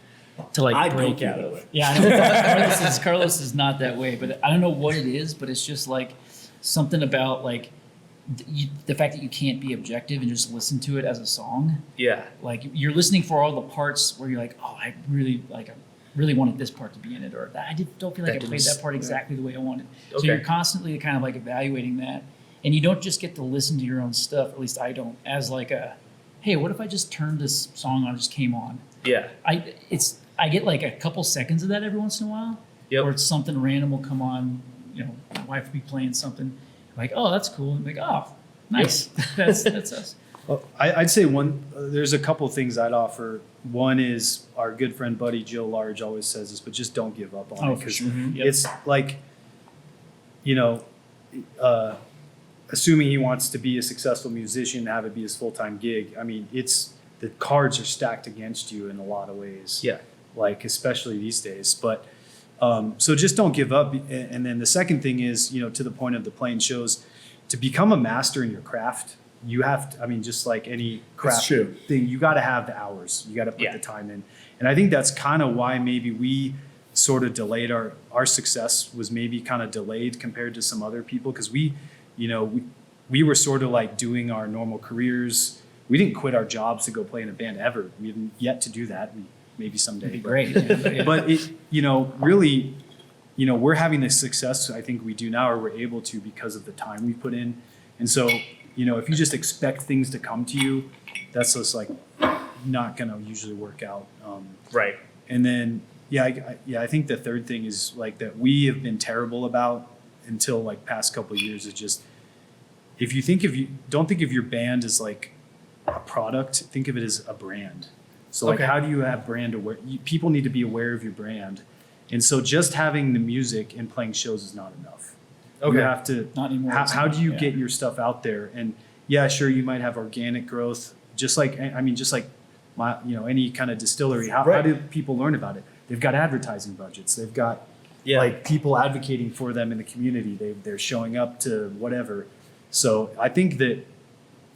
to like I don't break feel out that of. way. Yeah, I know Carlos is not that way, but I don't know what it is, but it's just like something about like the fact that you can't be objective and just listen to it as a song. Yeah. Like you're listening for all the parts where you're like, oh, I really wanted this part to be in it, or don't feel like That I played didn't that part exactly the way I wanted. So Okay. you're constantly kind of like evaluating that, and you don't just get to listen to your own stuff. At least I don't. As like hey, what if I just turned this song on, just came on? Yeah. I get like a couple seconds of that every once in a while, Yep. or it's something random will come on. You know, my wife will be playing something, I'm like, oh, that's cool. I'm like, oh, nice. that's us. Well, I'd say there's a couple things I'd offer. One is our good friend buddy Joe Large always says this, but just don't give up on Oh, it for because sure. Yep. it's like, you know, assuming he wants to be a successful musician, have it be his full-time gig. I mean, the cards are stacked against you in a lot of ways. Yeah. Like especially these days, but so just don't give up. And then the second thing is, you know, to the point of the playing shows, to become a master in your craft, you have to, I mean, just like any craft true. thing, you got to have the hours, you got to put Yeah. the time in. And I think that's kind of why maybe we sort of delayed our success was maybe kind of delayed compared to some other people. Cause we were sort of like doing our normal careers. We didn't quit our jobs to go play in a band ever. We haven't yet to do that. Maybe someday. It'd be but- great. Yeah, but yeah. But it, really, we're having the success I think we do now, or we're able to because of the time we put in. And so, if you just expect things to come to you, that's just like not going to usually work out. Right. And then, I think the third thing is like that we have been terrible about until like past couple of years is just don't think of your band as like a product, think of it as a brand. So like, Okay. how do you have brand aware? People need to be aware of your brand. And so just having the music and playing shows is not enough. Okay. You have to, Not anymore. how do you Yeah. get your stuff out there? And sure, you might have organic growth, just like my, any kind of distillery. How Right. do people learn about it? They've got advertising budgets. They've got Yeah. like people advocating for them in the community. They're showing up to whatever. So I think that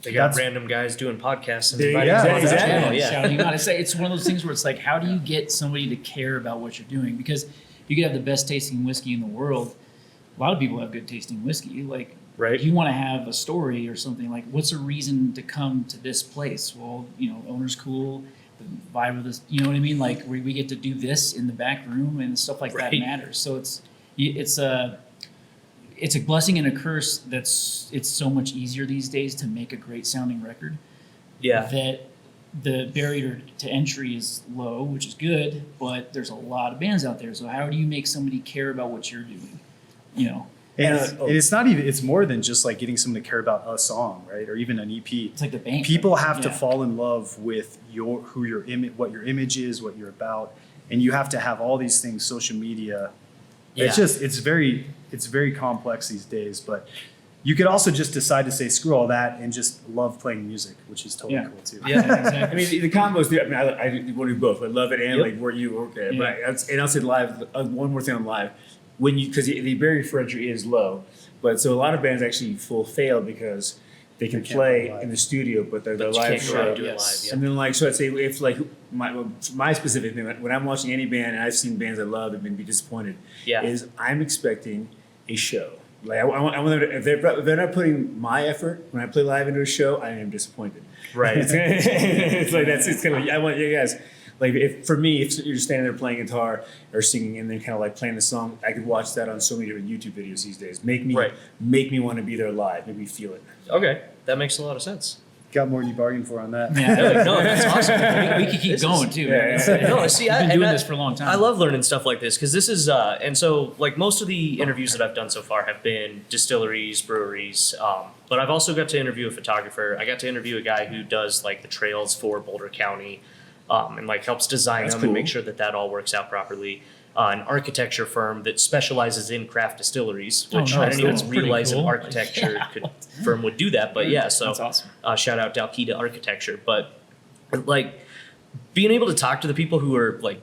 They got that's- random guys doing podcasts and There- inviting yeah, them on the exactly. channel. Yeah. Shouting out. It's one of those things where it's like, how do you get somebody to care about what you're doing? Because you could have the best tasting whiskey in the world. A lot of people have good tasting whiskey. Like, Right. you want to have a story or something like, what's a reason to come to this place? Well, owner's cool. The vibe of this, you know what I mean? Like, we get to do this in the back room and stuff like that Right. matters. So it's a blessing and a curse. It's so much easier these days to make a great sounding record. Yeah. That the barrier to entry is low, which is good, but there's a lot of bands out there. So how do you make somebody care about what you're doing? You know, And it's not even, it's more than just like getting someone to care about a song, right? Or even an EP. it's like the band. People have to Yeah. fall in love with what your image is, what you're about. And you have to have all these things, social media. It's Yeah. just, it's very complex these days, but you could also just decide to say, screw all that and just love playing music, which is totally Yeah. cool too. Yeah. Exactly. I mean, the combos. I mean, I want to do both. I love it and Yep. like where you work at. Yeah. And I'll say live. One more thing on live, because the barrier for entry is low, but so a lot of bands actually fail because they can They can't play play live. in the studio, but they're But you live can't go out show. and do it Yes. live. Yeah. And then like so, I'd say if like my specific thing when I'm watching any band and I've seen bands I love and be disappointed, Yeah. is I'm expecting a show. Like I want them to, if they're not putting my effort when I play live into a show, I am disappointed. Right. It's like it's kind of I want you guys like if for me if you're standing there playing guitar or singing and then kind of like playing the song, I could watch that on so many different YouTube videos these days. Make me want to be there live, make me feel it. Okay, that makes a lot of sense. Got more than you bargained for on that. Yeah. No, that's awesome. We could keep This going is- too. yeah, man. yeah. No, see, We've been and doing this for a long time. I love learning stuff like this because this is, and so like most of the interviews that I've done so far have been distilleries, breweries, but I've also got to interview a photographer. I got to interview a guy who does like the trails for Boulder County, and like helps design That's them and cool. make sure that that all works out properly. An architecture firm that specializes in craft distilleries, Oh, which no, I didn't even that's pretty realize cool. an architecture firm would do that. But yeah, so That's awesome. shout out Dalkita Architecture. But like being able to talk to the people who are like,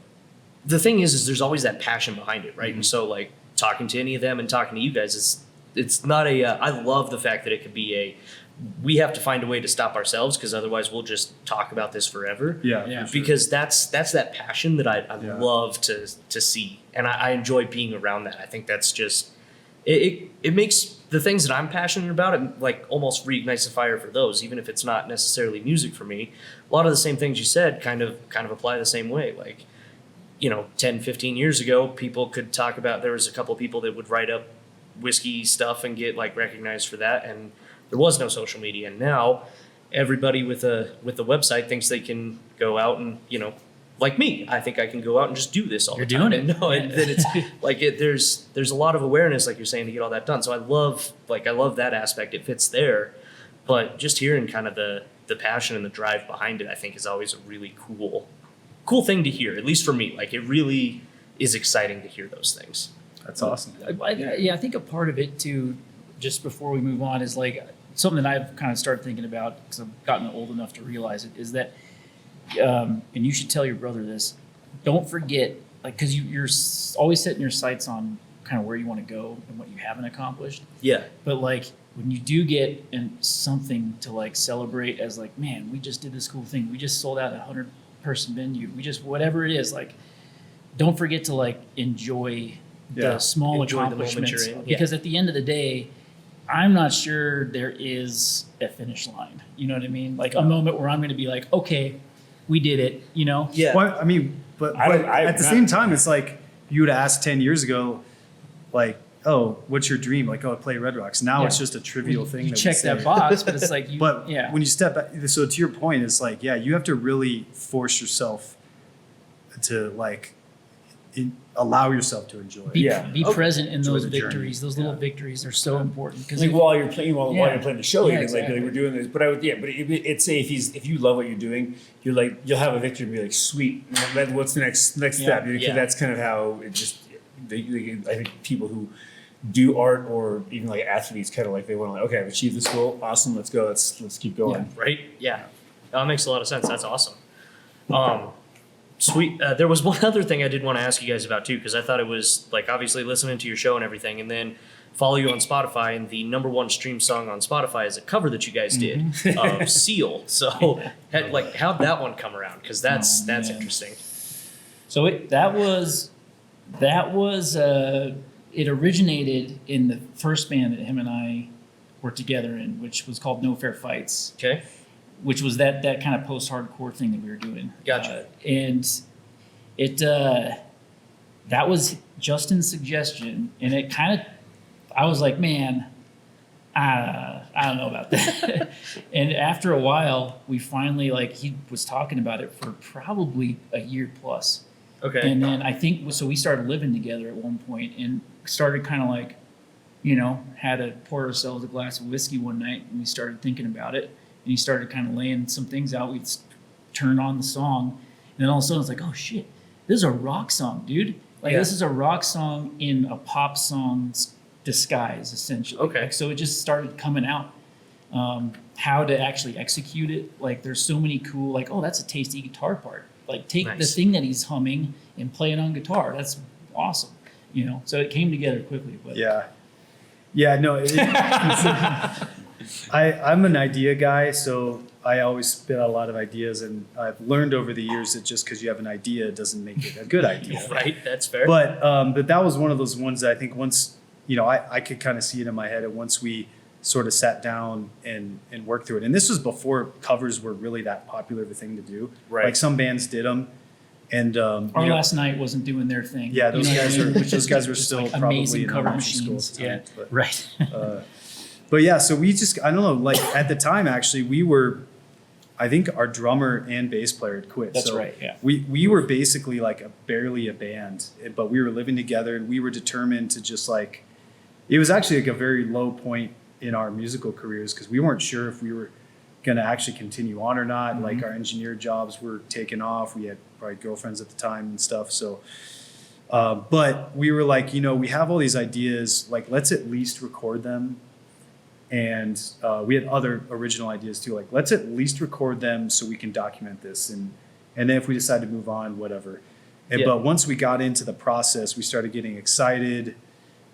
the thing is there's always that passion behind it, right? And so like talking to any of them and talking to you guys, it's not a. I love the fact that it could be a. We have to find a way to stop ourselves because otherwise we'll just talk about this forever. Yeah. Yeah. for sure. Because that's that passion that I Yeah. love to see, and I enjoy being around that. I think that's just it makes the things that I'm passionate about it like almost reignites the fire for those, even if it's not necessarily music for me. A lot of the same things you said kind of apply the same way. Like, 10, 15 years ago, people could talk about, there was a couple of people that would write up whiskey stuff and get like recognized for that, and there was no social media. And now everybody with a website thinks they can go out and like me, I think I can go out and just do this all You're the time. doing it. And no, and then it's like there's a lot of awareness, like you're saying, to get all that done. So I love that aspect. It fits there, but just hearing kind of the passion and the drive behind it, I think is always a really cool thing to hear. At least for me, like it really is exciting to hear those things. That's awesome. I think a part of it too, just before we move on, is like something that I've kind of started thinking about because I've gotten old enough to realize it, is that, and you should tell your brother this, don't forget, like, because you're always setting your sights on kind of where you want to go and what you haven't accomplished. Yeah, But like when you do get something to like celebrate as like, man, we just did this cool thing. We just sold out a 100-person venue. We just, whatever it is, like, don't forget to like enjoy Yeah. the small Enjoy the moment accomplishments. you're in. Because at the end of the day, I'm not sure there is a finish line. You know what I mean? Like a moment where I'm going to be like, okay, we did it, yeah. Well, I mean, but at the same time, it's like you would have asked 10 years ago, like, oh, what's your dream? Like, oh, I play Red Rocks. Now it's Yeah. just a trivial thing. You that we check say. that box, but it's like, But yeah. when you step back, so to your point, it's like, yeah, you have to really force yourself to like allow yourself to enjoy it. Be, Yeah. be Okay. present in Enjoy those the journey. victories. Those little victories are so important because Like while you're playing, while Yeah. you're playing the show, Yeah, even exactly. like we're doing this. But it's say if you love what you're doing, you're like you'll have a victory and be like, sweet. What's the next step? Because Yeah. that's kind of how it just. I think people who do art or even like athletes kind of like they want to like, okay, I've achieved this goal, awesome, let's go, let's keep going. Right? Yeah. That makes a lot of sense. That's awesome. Sweet. There was one other thing I did want to ask you guys about too, because I thought it was like obviously listening to your show and everything, and then follow you on Spotify, and the #1 stream song on Spotify is a cover that you guys did of Seal. So, how'd that one come around? Because that's man. interesting. So it originated in the first band that him and I were together in, which was called No Fair Fights, Okay. which was that kind of post-hardcore thing that we were doing. Gotcha. And it that was Justin's suggestion, and it kind of, I was like, man, I don't know about that. And after a while, we finally, like, he was talking about it for probably a year plus. Okay. And then I think, so we started living together at one point and started kind of like, had to pour ourselves a glass of whiskey one night and we started thinking about it. And he started kind of laying some things out. We'd turn on the song. And then all of a sudden it's like, oh shit, this is a rock song, dude. Like this is a rock song in a pop song's disguise, essentially. Okay. Like, so it just started coming out. How to actually execute it. Like there's so many cool, like, oh, that's a tasty guitar part. Like take the Nice. thing that he's humming and play it on guitar. That's awesome. So it came together quickly. But No, I'm an idea guy, so I always spit out a lot of ideas, and I've learned over the years that just because you have an idea doesn't make it a good idea. Right. That's fair. But that was one of those ones that I think once, I could kind of see it in my head, and once we sort of sat down and worked through it. And this was before covers were really that popular of a thing to do. Right. Like some bands did them. And our last night wasn't doing their thing. yeah, those guys what I mean? are those guys were Just, still like, probably amazing in cover elementary school machines. at the time, but, Right. but yeah, so we just, I don't know, like at the time actually I think our drummer and bass player had quit. That's so right, yeah. We were basically like barely a band, but we were living together and we were determined to just like, it was actually like a very low point in our musical careers because we weren't sure if we were going to actually continue on or not. Mm-hmm. Like our engineer jobs were taken off. We had probably girlfriends at the time and stuff. So, but we were like, we have all these ideas, like let's at least record them. And we had other original ideas too. Like let's at least record them so we can document this. And then if we decide to move on, whatever. Yeah. But once we got into the process, we started getting excited.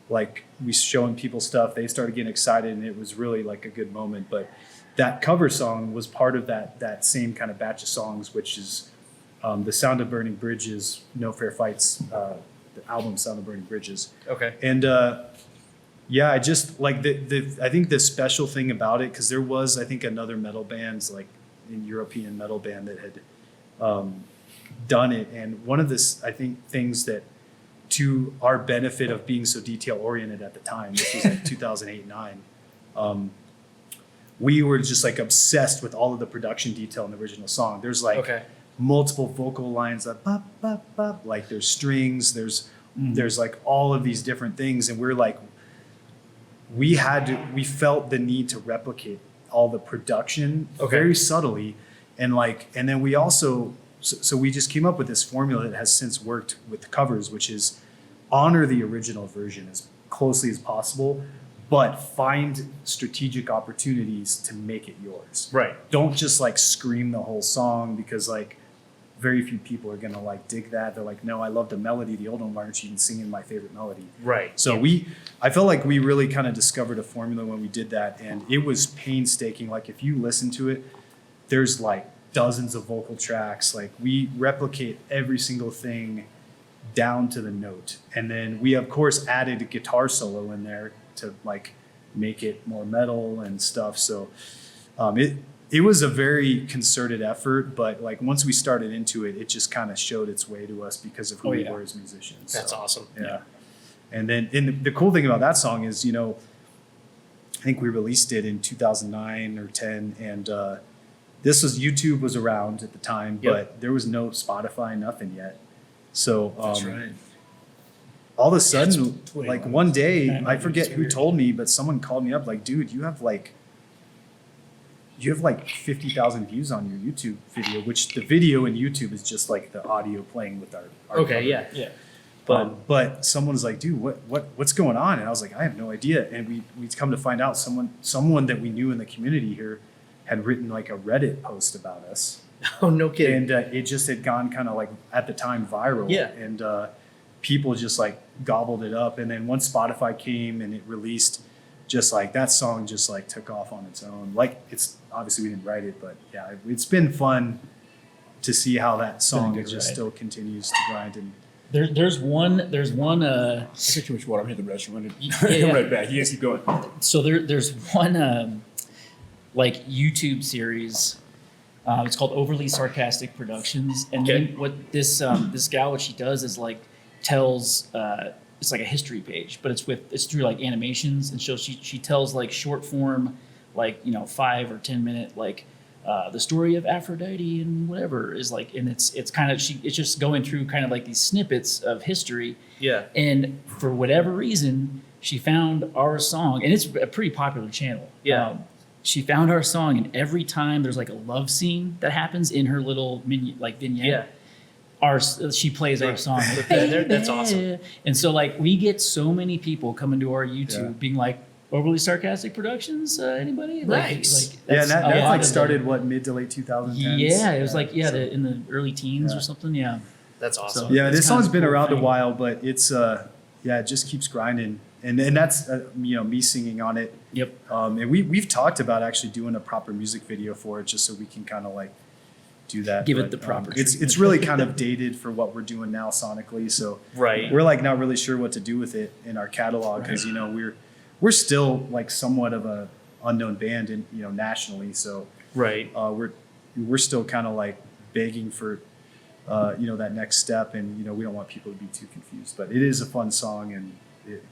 Like we showing people stuff, they started getting excited, and it was really like a good moment. But that cover song was part of that same kind of batch of songs, which is the Sound of Burning Bridges, No Fair Fights, the album Sound of Burning Bridges. Okay. And I just like I think the special thing about it, because there was, I think, another metal bands, like an European metal band that had done it. And one of this, I think, things that, to our benefit of being so detail oriented at the time, this was like 2008-9, we were just like obsessed with all of the production detail in the original song. There's like multiple vocal lines, like bop, bop, bop, like there's strings, there's like all of these different things, and we're like, we felt the need to replicate all the production very subtly, and then we also. So we just came up with this formula that has since worked with the covers, which is honor the original version as closely as possible, but find strategic opportunities to make it yours. Right. Don't just like scream the whole song, because like very few people are gonna like dig that. They're like, no, I love the melody. The old one, why aren't you even singing my favorite melody? Right. So I felt like we really kind of discovered a formula when we did that, and it was painstaking. Like if you listen to it, there's like dozens of vocal tracks. Like we replicate every single thing down to the note, and then we of course added a guitar solo in there to like make it more metal and stuff. So it was a very concerted effort, but like once we started into it, it just kind of showed its way to us because of who we were as musicians. That's So, awesome. yeah. And then the cool thing about that song is, I think we released it in 2009 or 10, and YouTube was around at the time, but there was no Spotify, nothing yet. So That's right. all of a sudden, It's way like long. one day, Yeah, I forget it's who weird. told me, but someone called me up like, dude, you have like 50,000 views on your YouTube video, which the video in YouTube is just like the audio playing with our Okay. cover. Yeah. Yeah. But someone was like, dude, what's going on? And I was like, I have no idea. And we'd come to find out someone that we knew in the community here had written like a Reddit post about us. Oh, no kidding. And it just had gone kind of like at the time viral. Yeah. And people just like gobbled it up. And then once Spotify came and it released, just like that song just like took off on its own. Like it's obviously we didn't write it, but yeah, it's been fun to see how that song good just ride. still continues to grind. And There's one I got too much water. I'm hitting the restroom. Yeah. I'm right back. You guys keep going. so there's one like YouTube series. It's called Overly Sarcastic Productions, and then what this gal, what she does is like tells it's like a history page, but it's through like animations, and so she tells like short form, like 5 or 10 minute like the story of Aphrodite and whatever is like, and it's kind of it's just going through kind of like these snippets of history. Yeah. And for whatever reason, she found our song, and it's a pretty popular channel. Yeah. She found our song, and every time there's like a love scene that happens in her little vignette. Yeah. She plays our song. That's awesome. And so like we get so many people coming to our YouTube Yeah. being like, Overly Sarcastic Productions, anybody? Nice. Yeah, and that a lot like of started them. what, mid to late 2010s. Yeah, it was like so- in the early teens Yeah. or something. Yeah. That's awesome. So- Yeah, It's this kind of song's a been cool around a thing. while, but it's it just keeps grinding, and that's me singing on it. Yep. And we've talked about actually doing a proper music video for it, just so we can kind of like do that. Give it But, the proper It's treatment. really kind of dated for what we're doing now sonically, so Right. we're like not really sure what to do with it in our catalog because we're still like somewhat of a unknown band in nationally, so Right. we're still kind of like begging for that next step, and we don't want people to be too confused, but it is a fun song and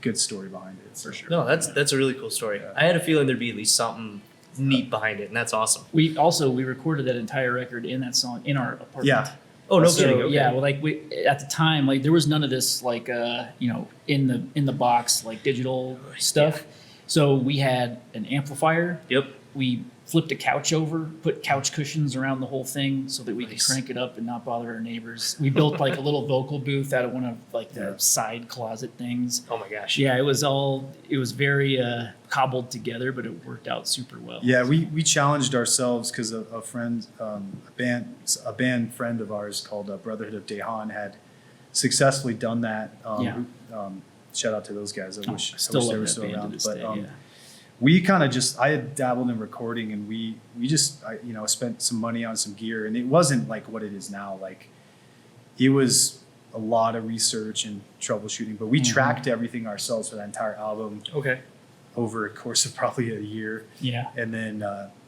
good story behind it. So. For sure. No, that's a really cool story. Yeah. I had a feeling there'd be at least something neat behind it, and that's awesome. We recorded that entire record in that song in our apartment. Yeah. Oh, no So, kidding. Okay. Yeah, well, like at the time, like there was none of this like in the box like digital stuff. So we had an amplifier. Yep. We flipped a couch over, put couch cushions around the whole thing so that we Nice. could crank it up and not bother our neighbors. We built like a little vocal booth out of one of like the side closet things. Oh my gosh. Yeah, it was very cobbled together, but it worked out super well. Yeah, we challenged ourselves because a friend, a band friend of ours called Brotherhood of Dehan had successfully done that. Shout out to those guys. I wish Still they love were that still band to around. this But day, yeah. we kind of I had dabbled in recording, and we just spent some money on some gear, and it wasn't like what it is now. Like it was a lot of research and troubleshooting, but we tracked everything ourselves for that entire album Okay. over a course of probably a year. Yeah. And then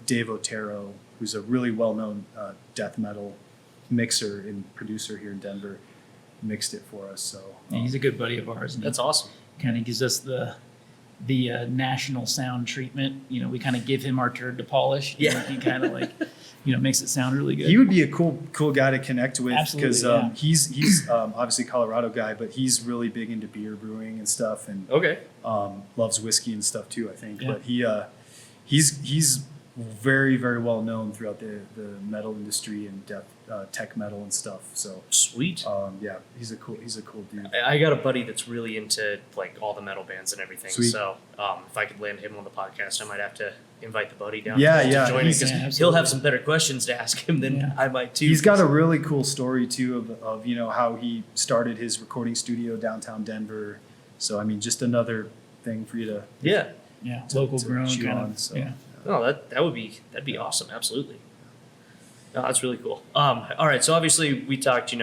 Dave Otero, who's a really well-known death metal mixer and producer here in Denver, mixed it for us. So Yeah, he's a good buddy of ours. And That's awesome. kind of gives us the national sound treatment. We kind of give him our turd to polish. Yeah. He kind of like, makes it sound really good. he would be a cool guy to connect with Absolutely, because yeah. he's obviously a Colorado guy, but he's really big into beer brewing and stuff, and Okay. loves whiskey and stuff too, I think. Yeah. But he's very, very well known throughout the metal industry and tech metal and stuff. So Sweet. yeah, he's a cool dude. I got a buddy that's really into like all the metal bands and everything. Sweet. So if I could land him on the podcast, I might have to invite the buddy down Yeah, to yeah, join it he's- because Yeah, he'll absolutely. have some better questions to ask him than Yeah. I might too. He's got a really cool story too of how he started his recording studio downtown Denver. So I mean, just another thing for you to Yeah. yeah, local to grown chew kind on, of. so. Yeah. No, that'd be awesome. Absolutely. No, that's really cool. All right. So obviously we talked,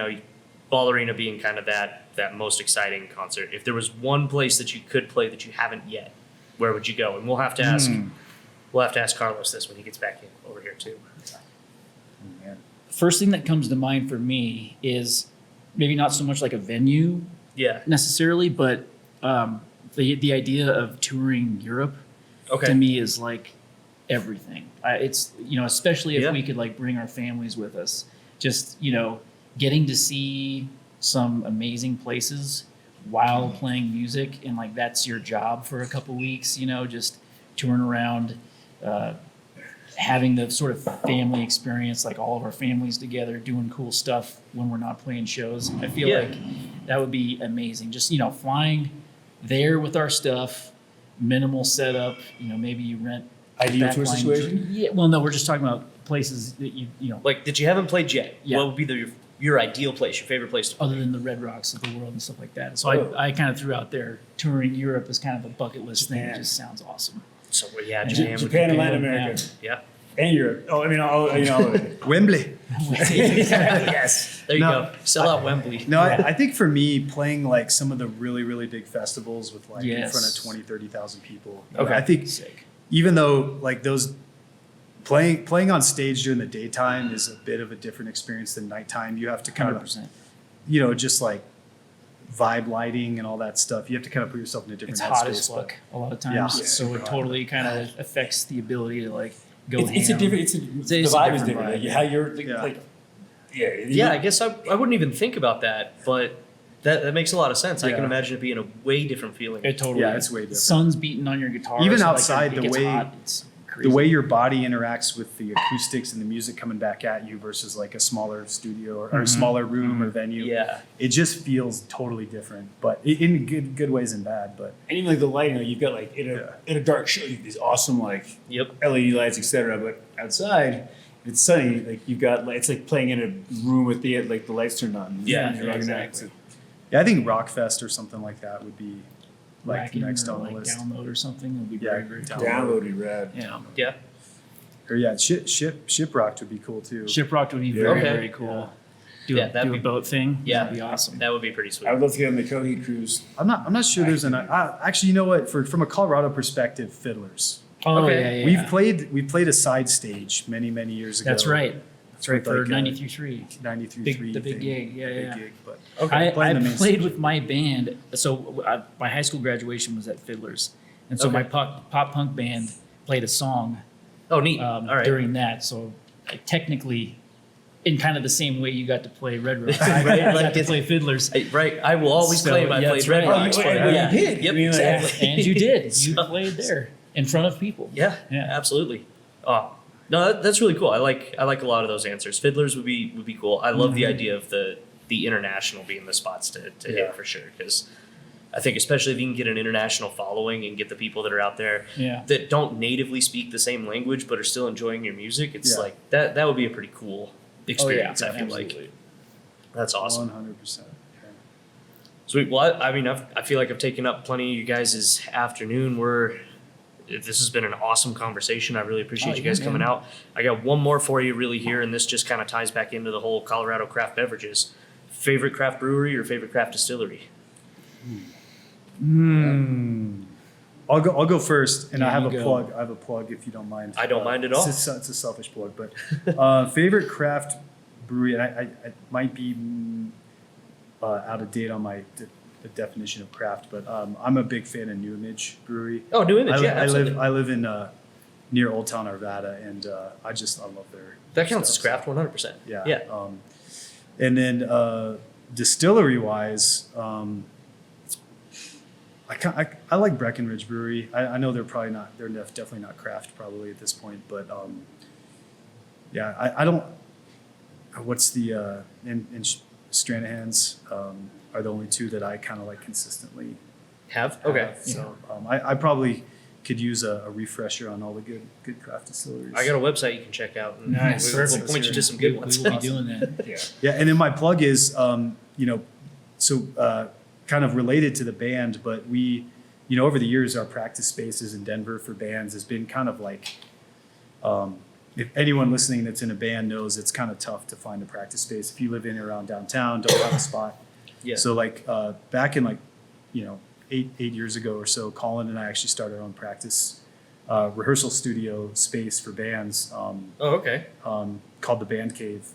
Ball Arena being kind of that most exciting concert. If there was one place that you could play that you haven't yet, where would you go? And we'll have to ask Carlos this when he gets back in over here too. Man. First thing that comes to mind for me is maybe not so much like a venue Yeah. necessarily, but the idea of touring Europe to Okay. me is like everything. It's especially if Yeah. we could like bring our families with us, just getting to see some amazing places while playing music, and like that's your job for a couple weeks. Just touring around, having the sort of family experience, like all of our families together doing cool stuff when we're not playing shows. I feel Yeah. like that would be amazing. Just flying there with our stuff, minimal setup. Maybe you rent Ideal back tour line- situation? Yeah, well, no, we're just talking about places that you Like that you haven't played yet. Yeah. What would be your ideal place, your favorite place to play? other than the Red Rocks of the world and stuff like that. So Oh. I kind of threw out there touring Europe as kind of a bucket list thing. It Japan. just sounds awesome. So yeah, Yeah. Japan. would be Japan and good. Latin America. Yeah. And Europe. Oh, I mean, all of it. Wembley. Yes. There you No, go. Sell out Wembley. No, I think for me, playing like some of the really, really big festivals with like in Yes. front of 20, 30,000 people. Okay. I think Sick. even though like those playing on stage during the daytime is a bit of a different experience than nighttime. You have to kind of 100%. just like vibe lighting and all that stuff. You have to kind of put yourself in a different It's hot as headspace, but- fuck a lot of times, Yeah. so it totally kind of affects the ability to like go. It's a ham. different. the a vibe is different different. vibe, Like, how you're Yeah. like. Yeah. Yeah, I guess I wouldn't even think about that, but that makes a lot of sense. I can Yeah. imagine it being a way different feeling. It totally. Yeah, is. it's way different. Sun's beating on your guitar. Even so, like, outside, it the gets way- hot, it's crazy. The way your body interacts with the acoustics and the music coming back at you versus like a smaller studio or a smaller room or venue. Yeah. It just feels totally different, but in good ways and bad. But And even like the lighting, like, you've got like in a dark show, you have these awesome like Yep. LED lights, etc. But outside, if it's sunny, like you've got it's like playing in a room with the like the lights turned on. Yeah, You're rocking out. exactly. yeah, I think Rockfest or something like that would be like Racking next or, on the like, list. download or something would be Yeah, very So cool. downloaded rad. Yeah, Yeah. Or yeah, Shiprocked would be cool too. Shipwrecked would be very Okay. very cool. Do Yeah, a, that'd do a be- boat thing. Yeah. That'd be awesome. That would be pretty sweet. I would love to get on the Coheed cruise. I'm not sure there's an actually, you know what, from a Colorado perspective, Fiddlers. Oh Okay. yeah, yeah. We've played a side stage many years ago. That's right. That's right With, for like, 93.3. 93.3 The big thing. gig. Yeah, Big yeah. gig, but Okay. I Playing the main played stage. with my band. So my high school graduation was at Fiddlers, and so Okay. my pop punk band played a song Oh, neat. All right. during that. So technically, in kind of the same way you got to play Red Rocks, I Right, got like to it's- play Fiddlers. Right. I will always So, claim I yeah, played that's Red right. Rocks. Oh, but- you yeah. did. Yep. I mean, like- Exactly. And you did. You So- played there in front of people. Yeah. Yeah. Absolutely. Oh. No, that's really cool. I like a lot of those answers. Fiddlers would be cool. I love the idea of the international being the spots to Yeah. hit for sure, because I think especially if you can get an international following and get the people that are out there Yeah. that don't natively speak the same language but are still enjoying your music, it's Yeah. like that would be a pretty cool experience. I feel absolutely. like that's awesome. 100%. Sweet. Well, I mean, I feel like I've taken up plenty of you guys' afternoon. This has been an awesome conversation. I really appreciate Oh, you yeah, guys coming man. out. I got one more for you really here, and this just kind of ties back into the whole Colorado craft beverages. Favorite craft brewery or favorite craft distillery? I'll go first, and Yeah, I have you a go. plug. I have a plug if you don't mind. I don't mind at all. It's a selfish plug, but favorite craft brewery, and I might be out of date on my the definition of craft, but I'm a big fan of New Image Brewery. Oh, New Image. I, Yeah, I absolutely. live I live in near Old Town Arvada, and I love their That counts as stuff. craft 100%. Yeah. Yeah. And then distillery wise, I like Breckenridge Brewery. I know they're probably not. They're definitely not craft probably at this point, but yeah, I don't. What's the and Stranahan's are the only two that I kind of like consistently. Have? Okay. have. So I probably could use a refresher on all the good craft distilleries. I got a website you can check out. And Nice. We'll Perfect. point you to some We good will ones. be doing that. Yeah. Yeah, and then my plug is, kind of related to the band, but we, over the years, our practice spaces in Denver for bands has been kind of like, if anyone listening that's in a band knows, it's kind of tough to find a practice space. If you live in or around downtown, don't have a spot. Yeah. So like back in 8 years ago or so, Colin and I actually started our own practice rehearsal studio space for bands. Oh, okay. Called the Band Cave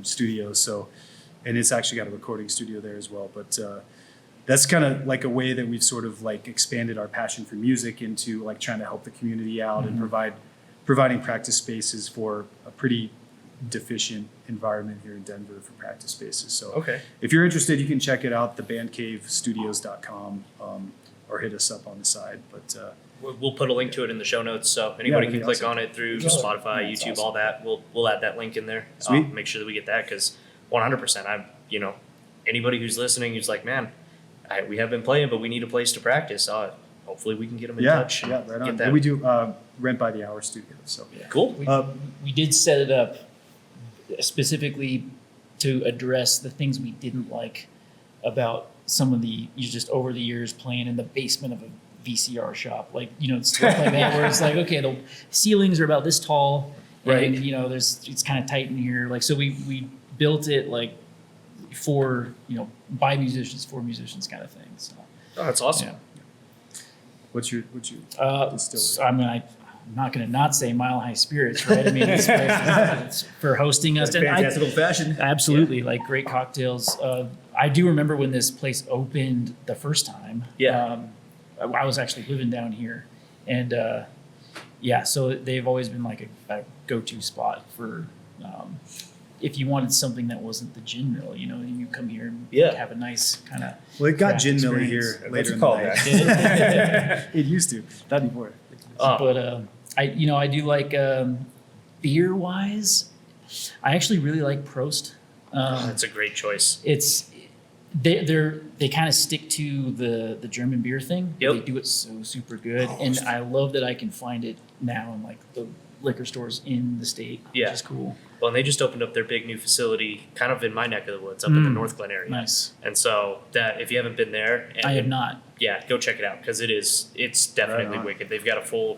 Studio. So, and it's actually got a recording studio there as well. But that's kind of like a way that we've sort of like expanded our passion for music into like trying to help the community out and providing practice spaces for a pretty deficient environment here in Denver for practice spaces. So Okay. if you're interested, you can check it out, thebandcavestudios.com, or hit us up on the side. But We'll put a link to it in the show notes, so anybody that'd can be click awesome. on it through Yeah. Spotify, Yeah, that's YouTube, awesome. all that. We'll add that link in there. Sweet. Make sure that we get that, because 100%. Anybody who's listening who's like, man, we have been playing, but we need a place to practice. Hopefully we can get them in touch. yeah, and right get on. that. And we do rent by the hour studio. So Cool. We did set it up specifically to address the things we didn't like about some of the, just over the years playing in the basement of a VCR shop, stuff like that, where it's like, okay, the ceilings are about this tall, Right. and it's kind of tight in here. Like, so we built it like for by musicians for musicians kind of thing. So Oh, that's awesome. yeah. what's your So distillery? I'm not gonna not say Mile High Spirits, right? I mean, it's for hosting us. And I- Fantastic old fashioned. Absolutely, like great cocktails. I do remember when this place opened the first time. Yeah. I was actually living down here, and so they've always been like a go-to spot for if you wanted something that wasn't the gin mill. You come here and have a nice kind of. Well, it got craft Gin Millie experience. here later in call the night. It used to. Not anymore. But I do like beer wise. I actually really like Prost. That's a great choice. It's they kind of stick to the German beer thing. Yep. They do it so super good, and I love that I can find it now in like the liquor stores in the state, Yeah. which is cool. Well, and they just opened up their big new facility kind of in my neck of the woods up in the North Glen area. Nice. And so that if you haven't been there, and I have not. Yeah, go check it out because it's definitely Right on. wicked. They've got a full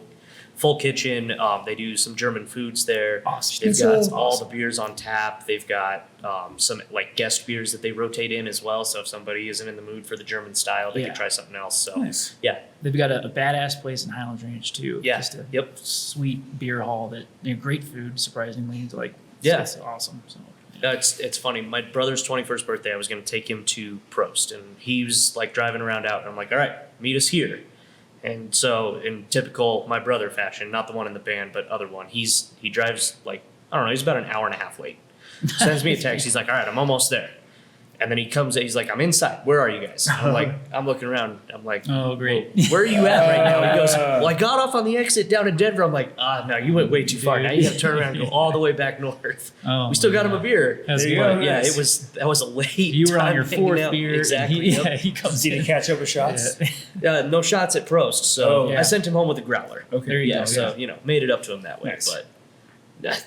kitchen. They do some German foods there. Awesome. They've That's got all awesome. the beers on tap. They've got some like guest beers that they rotate in as well. So if somebody isn't in the mood for the German style, they Yeah. can try something else. So Nice. yeah, They've got a badass place in Highlands Range too. Yeah. Just a Yep. sweet beer hall that great food. Surprisingly, it's like Yeah. it's awesome. So it's funny. My brother's 21st birthday, I was going to take him to Prost, and he was like driving around out, and I'm like, all right, meet us here. And so, in typical my brother fashion, not the one in the band, but other one, he drives like, I don't know, he's about an hour and a half late. Sends me a text. He's like, all right, I'm almost there. And then he comes in, he's like, I'm inside. Where are you guys? I'm like, I'm looking around. I'm like, oh great. "Well, where are you at right now? He goes, well, I got off on the exit down in Denver. I'm like, no, you went way too far. Now you got to turn around and go all the way back north. Oh, We still got him yeah. a beer. That's But, good. yeah, Nice. that was a late. You were on time your hanging fourth out. beer. and Exactly. He, yep. he comes Did he in. catch up with shots? Yeah. No shots at Prost, so Oh, yeah. I sent him home with a growler. Okay. There you Yeah, go. so made it up to him that way. Nice. But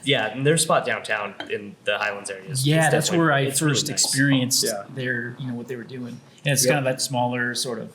yeah, and their spot downtown in the Highlands area is Yeah, is that's definitely- where I it's first really nice. experienced Yeah. their, what they were doing. And it's Yep. kind of that smaller sort of,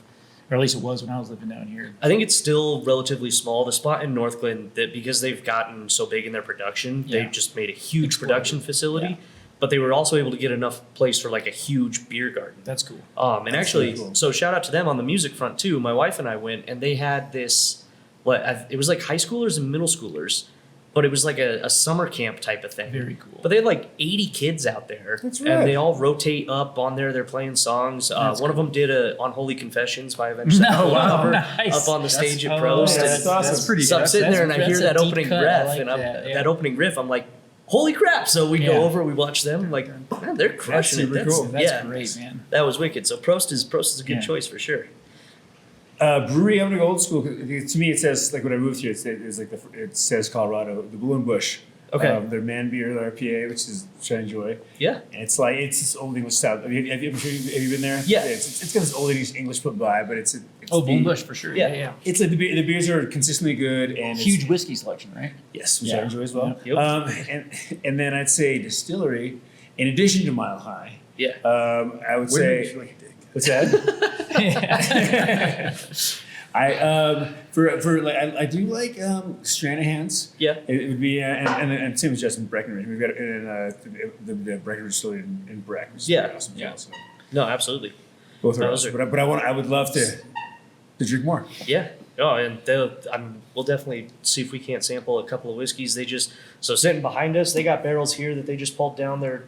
or at least it was when I was living down here. I think it's still relatively small. The spot in North Glen, that because they've gotten so big in their production, Yeah. they've just made a huge Exploded. production facility. Yeah. But they were also able to get enough place for like a huge beer garden. That's cool. And That's actually, really cool. so shout out to them on the music front too. My wife and I went, and they had this. It was like high schoolers and middle schoolers, but it was like a summer camp type of thing. Very cool. But they had like 80 kids out there, That's and rad. they all rotate up on there. They're playing songs. That's One of them did a "Unholy Confessions" by Avenged No, Sevenfold wow, cover nice. up on the stage at Oh, Prost. that's and awesome. That's pretty so I'm good. sitting there and I That's hear a that deep opening cut. I riff, like and that, yeah. that opening riff, I'm like, holy crap! So we Yeah. go over, we watch them, like, man, they're crushing it. super cool. That's yeah, great, man. that was wicked. So Prost is a good Yeah. choice for sure. Brewery, I'm gonna go old school. To me, it says like when I moved here, it's like it says Colorado, the Blue and Bush. Okay. Their man beer, their IPA, which I enjoy. Yeah. And it's like it's this old English style. Have you been there? Yeah. It's got this old English put by, but it's Oh, the- Bull Bush for sure. Yeah. Yeah, yeah. It's like the beers are consistently good and it's- Huge whiskey selection, right? Yes, which Yeah. I enjoy as well. Yep. And then I'd say distillery, in addition to Mile High. Yeah. I would Where did say you like dick? what's that? I do like Stranahan's. Yeah. It would be and same as Justin Breckenridge. We've got the Breckenridge distillery in Breck, which is Yeah. pretty awesome. Yeah. So No, absolutely. both are Those awesome. are- But I would love to drink more. Yeah. Oh, and we'll definitely see if we can't sample a couple of whiskeys. So sitting behind us, they got barrels here that they just pulled down. They're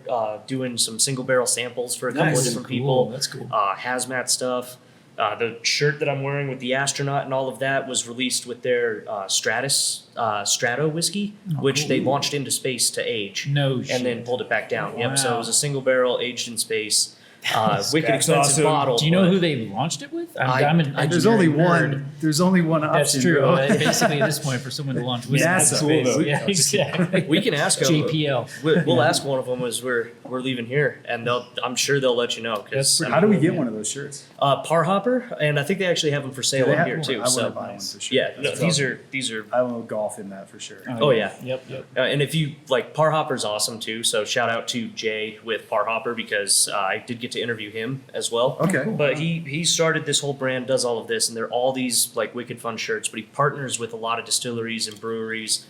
doing some single barrel samples for a couple Nice. of different Cool. people. That's cool. Hazmat stuff. The shirt that I'm wearing with the astronaut and all of that was released with their Strato whiskey, Oh, which cool. they launched into space to age. No And shit. then pulled it back down. Yep. So it Wow. was a single barrel aged in space. Wicked That's expensive awesome. bottle. Do you know but- who they launched it with? I- There's only engineering nerd. one. There's only one option. That's true. bro. Basically, at this point, for someone to launch whiskey, That's in cool, space. though. Yeah, exactly. We can ask them. JPL. We'll ask one of them as we're leaving here, and I'm sure they'll let you know. That's Because pretty How do we cool, get man. one of those shirts? Par Hopper, and I think they actually have them for sale Do they up have here one? too. I So want to buy one for sure. yeah, no, That's these awesome. are. I will golf in that for sure. Oh, yeah. Yep. And if you like, Par Hopper's awesome too. So shout out to Jay with Par Hopper because I did get to interview him as well. Okay. But he started this whole brand, does all of this, and they're all these like wicked fun shirts. But he partners with a lot of distilleries and breweries,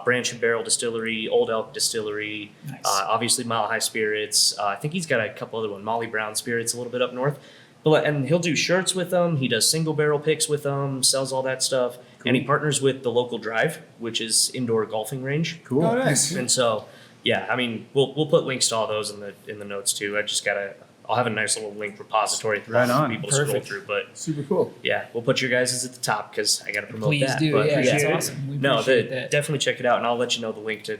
Branch and Barrel Distillery, Old Elk Distillery, Nice. obviously Mile High Spirits. I think he's got a couple other ones, Molly Brown Spirits, a little bit up north. And he'll do shirts with them. He does single barrel picks with them, sells all that stuff, and he partners with the local Drive, which is indoor golfing range. Cool. Oh, nice. And so, yeah, I mean, we'll put links to all those in the notes too. I just got a I'll have a nice little link repository for Right on. people to scroll Perfect. through. But Super cool. yeah, we'll put your guys' at the top because I got to promote Please that. do. But Yeah, that's appreciate it. awesome. We no, appreciate that. definitely check it out, and I'll let you know the link to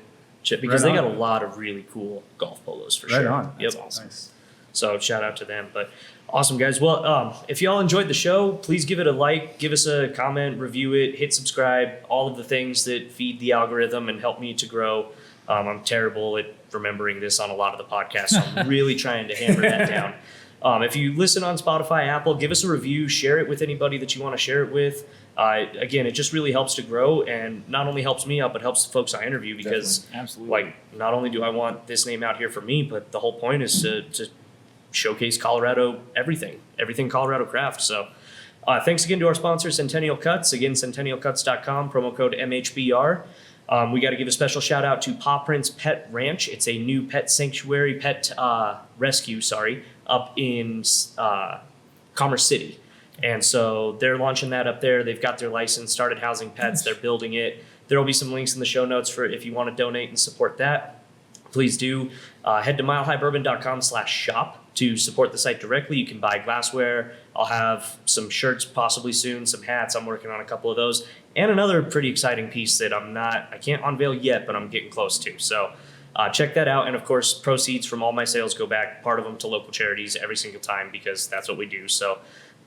because Right they got a on. lot of really cool golf polos for Right sure. on. Yep. That's awesome. Nice. So shout out to them. But awesome, guys. Well, if y'all enjoyed the show, please give it a like, give us a comment, review it, hit subscribe, all of the things that feed the algorithm and help me to grow. I'm terrible at remembering this on a lot of the podcasts, so I'm really trying to hammer that down. If you listen on Spotify, Apple, give us a review, share it with anybody that you want to share it with. Again, it just really helps to grow, and not only helps me out, but helps the folks I interview because, Absolutely. like, not only do I want this name out here for me, but the whole point is to showcase Colorado everything Colorado craft. So thanks again to our sponsor, Centennial Cuts. Again, centennialcuts.com, promo code MHBR. We got to give a special shout out to Paw Prints Pet Ranch. It's a new pet sanctuary, pet rescue, up in Commerce City. And so they're launching that up there. They've got their license, started housing pets. They're building it. There will be some links in the show notes for if you want to donate and support that. Please do. Head to milehighbourbon.com/shop to support the site directly. You can buy glassware. I'll have some shirts possibly soon, some hats. I'm working on a couple of those. And another pretty exciting piece that I can't unveil yet, but I'm getting close to. So check that out. And of course, proceeds from all my sales go back, part of them to local charities every single time because that's what we do. So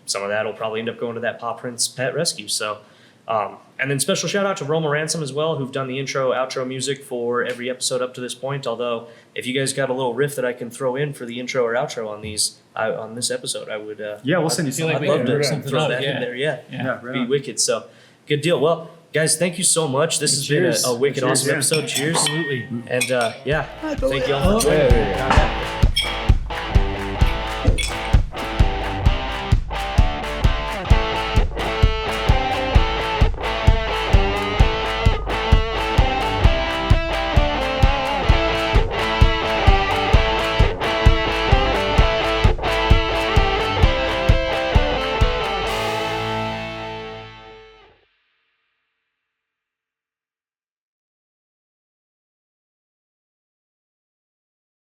some of that will probably end up going to that Paw Prints Pet Rescue. So, and then special shout out to Roma Ransom as well, who've done the intro, outro music for every episode up to this point. Although, if you guys got a little riff that I can throw in for the intro or outro on these, on this episode, I would. Yeah, we'll send you feel some. like I'd we love can to do something throw up, that yeah. in there. Yeah, Yeah, right be on. wicked. So, good deal. Well, guys, thank you so much. This has been Cheers. a wicked Cheers, awesome yeah. episode. Cheers. Absolutely. And yeah, thank you all for joining. Yeah.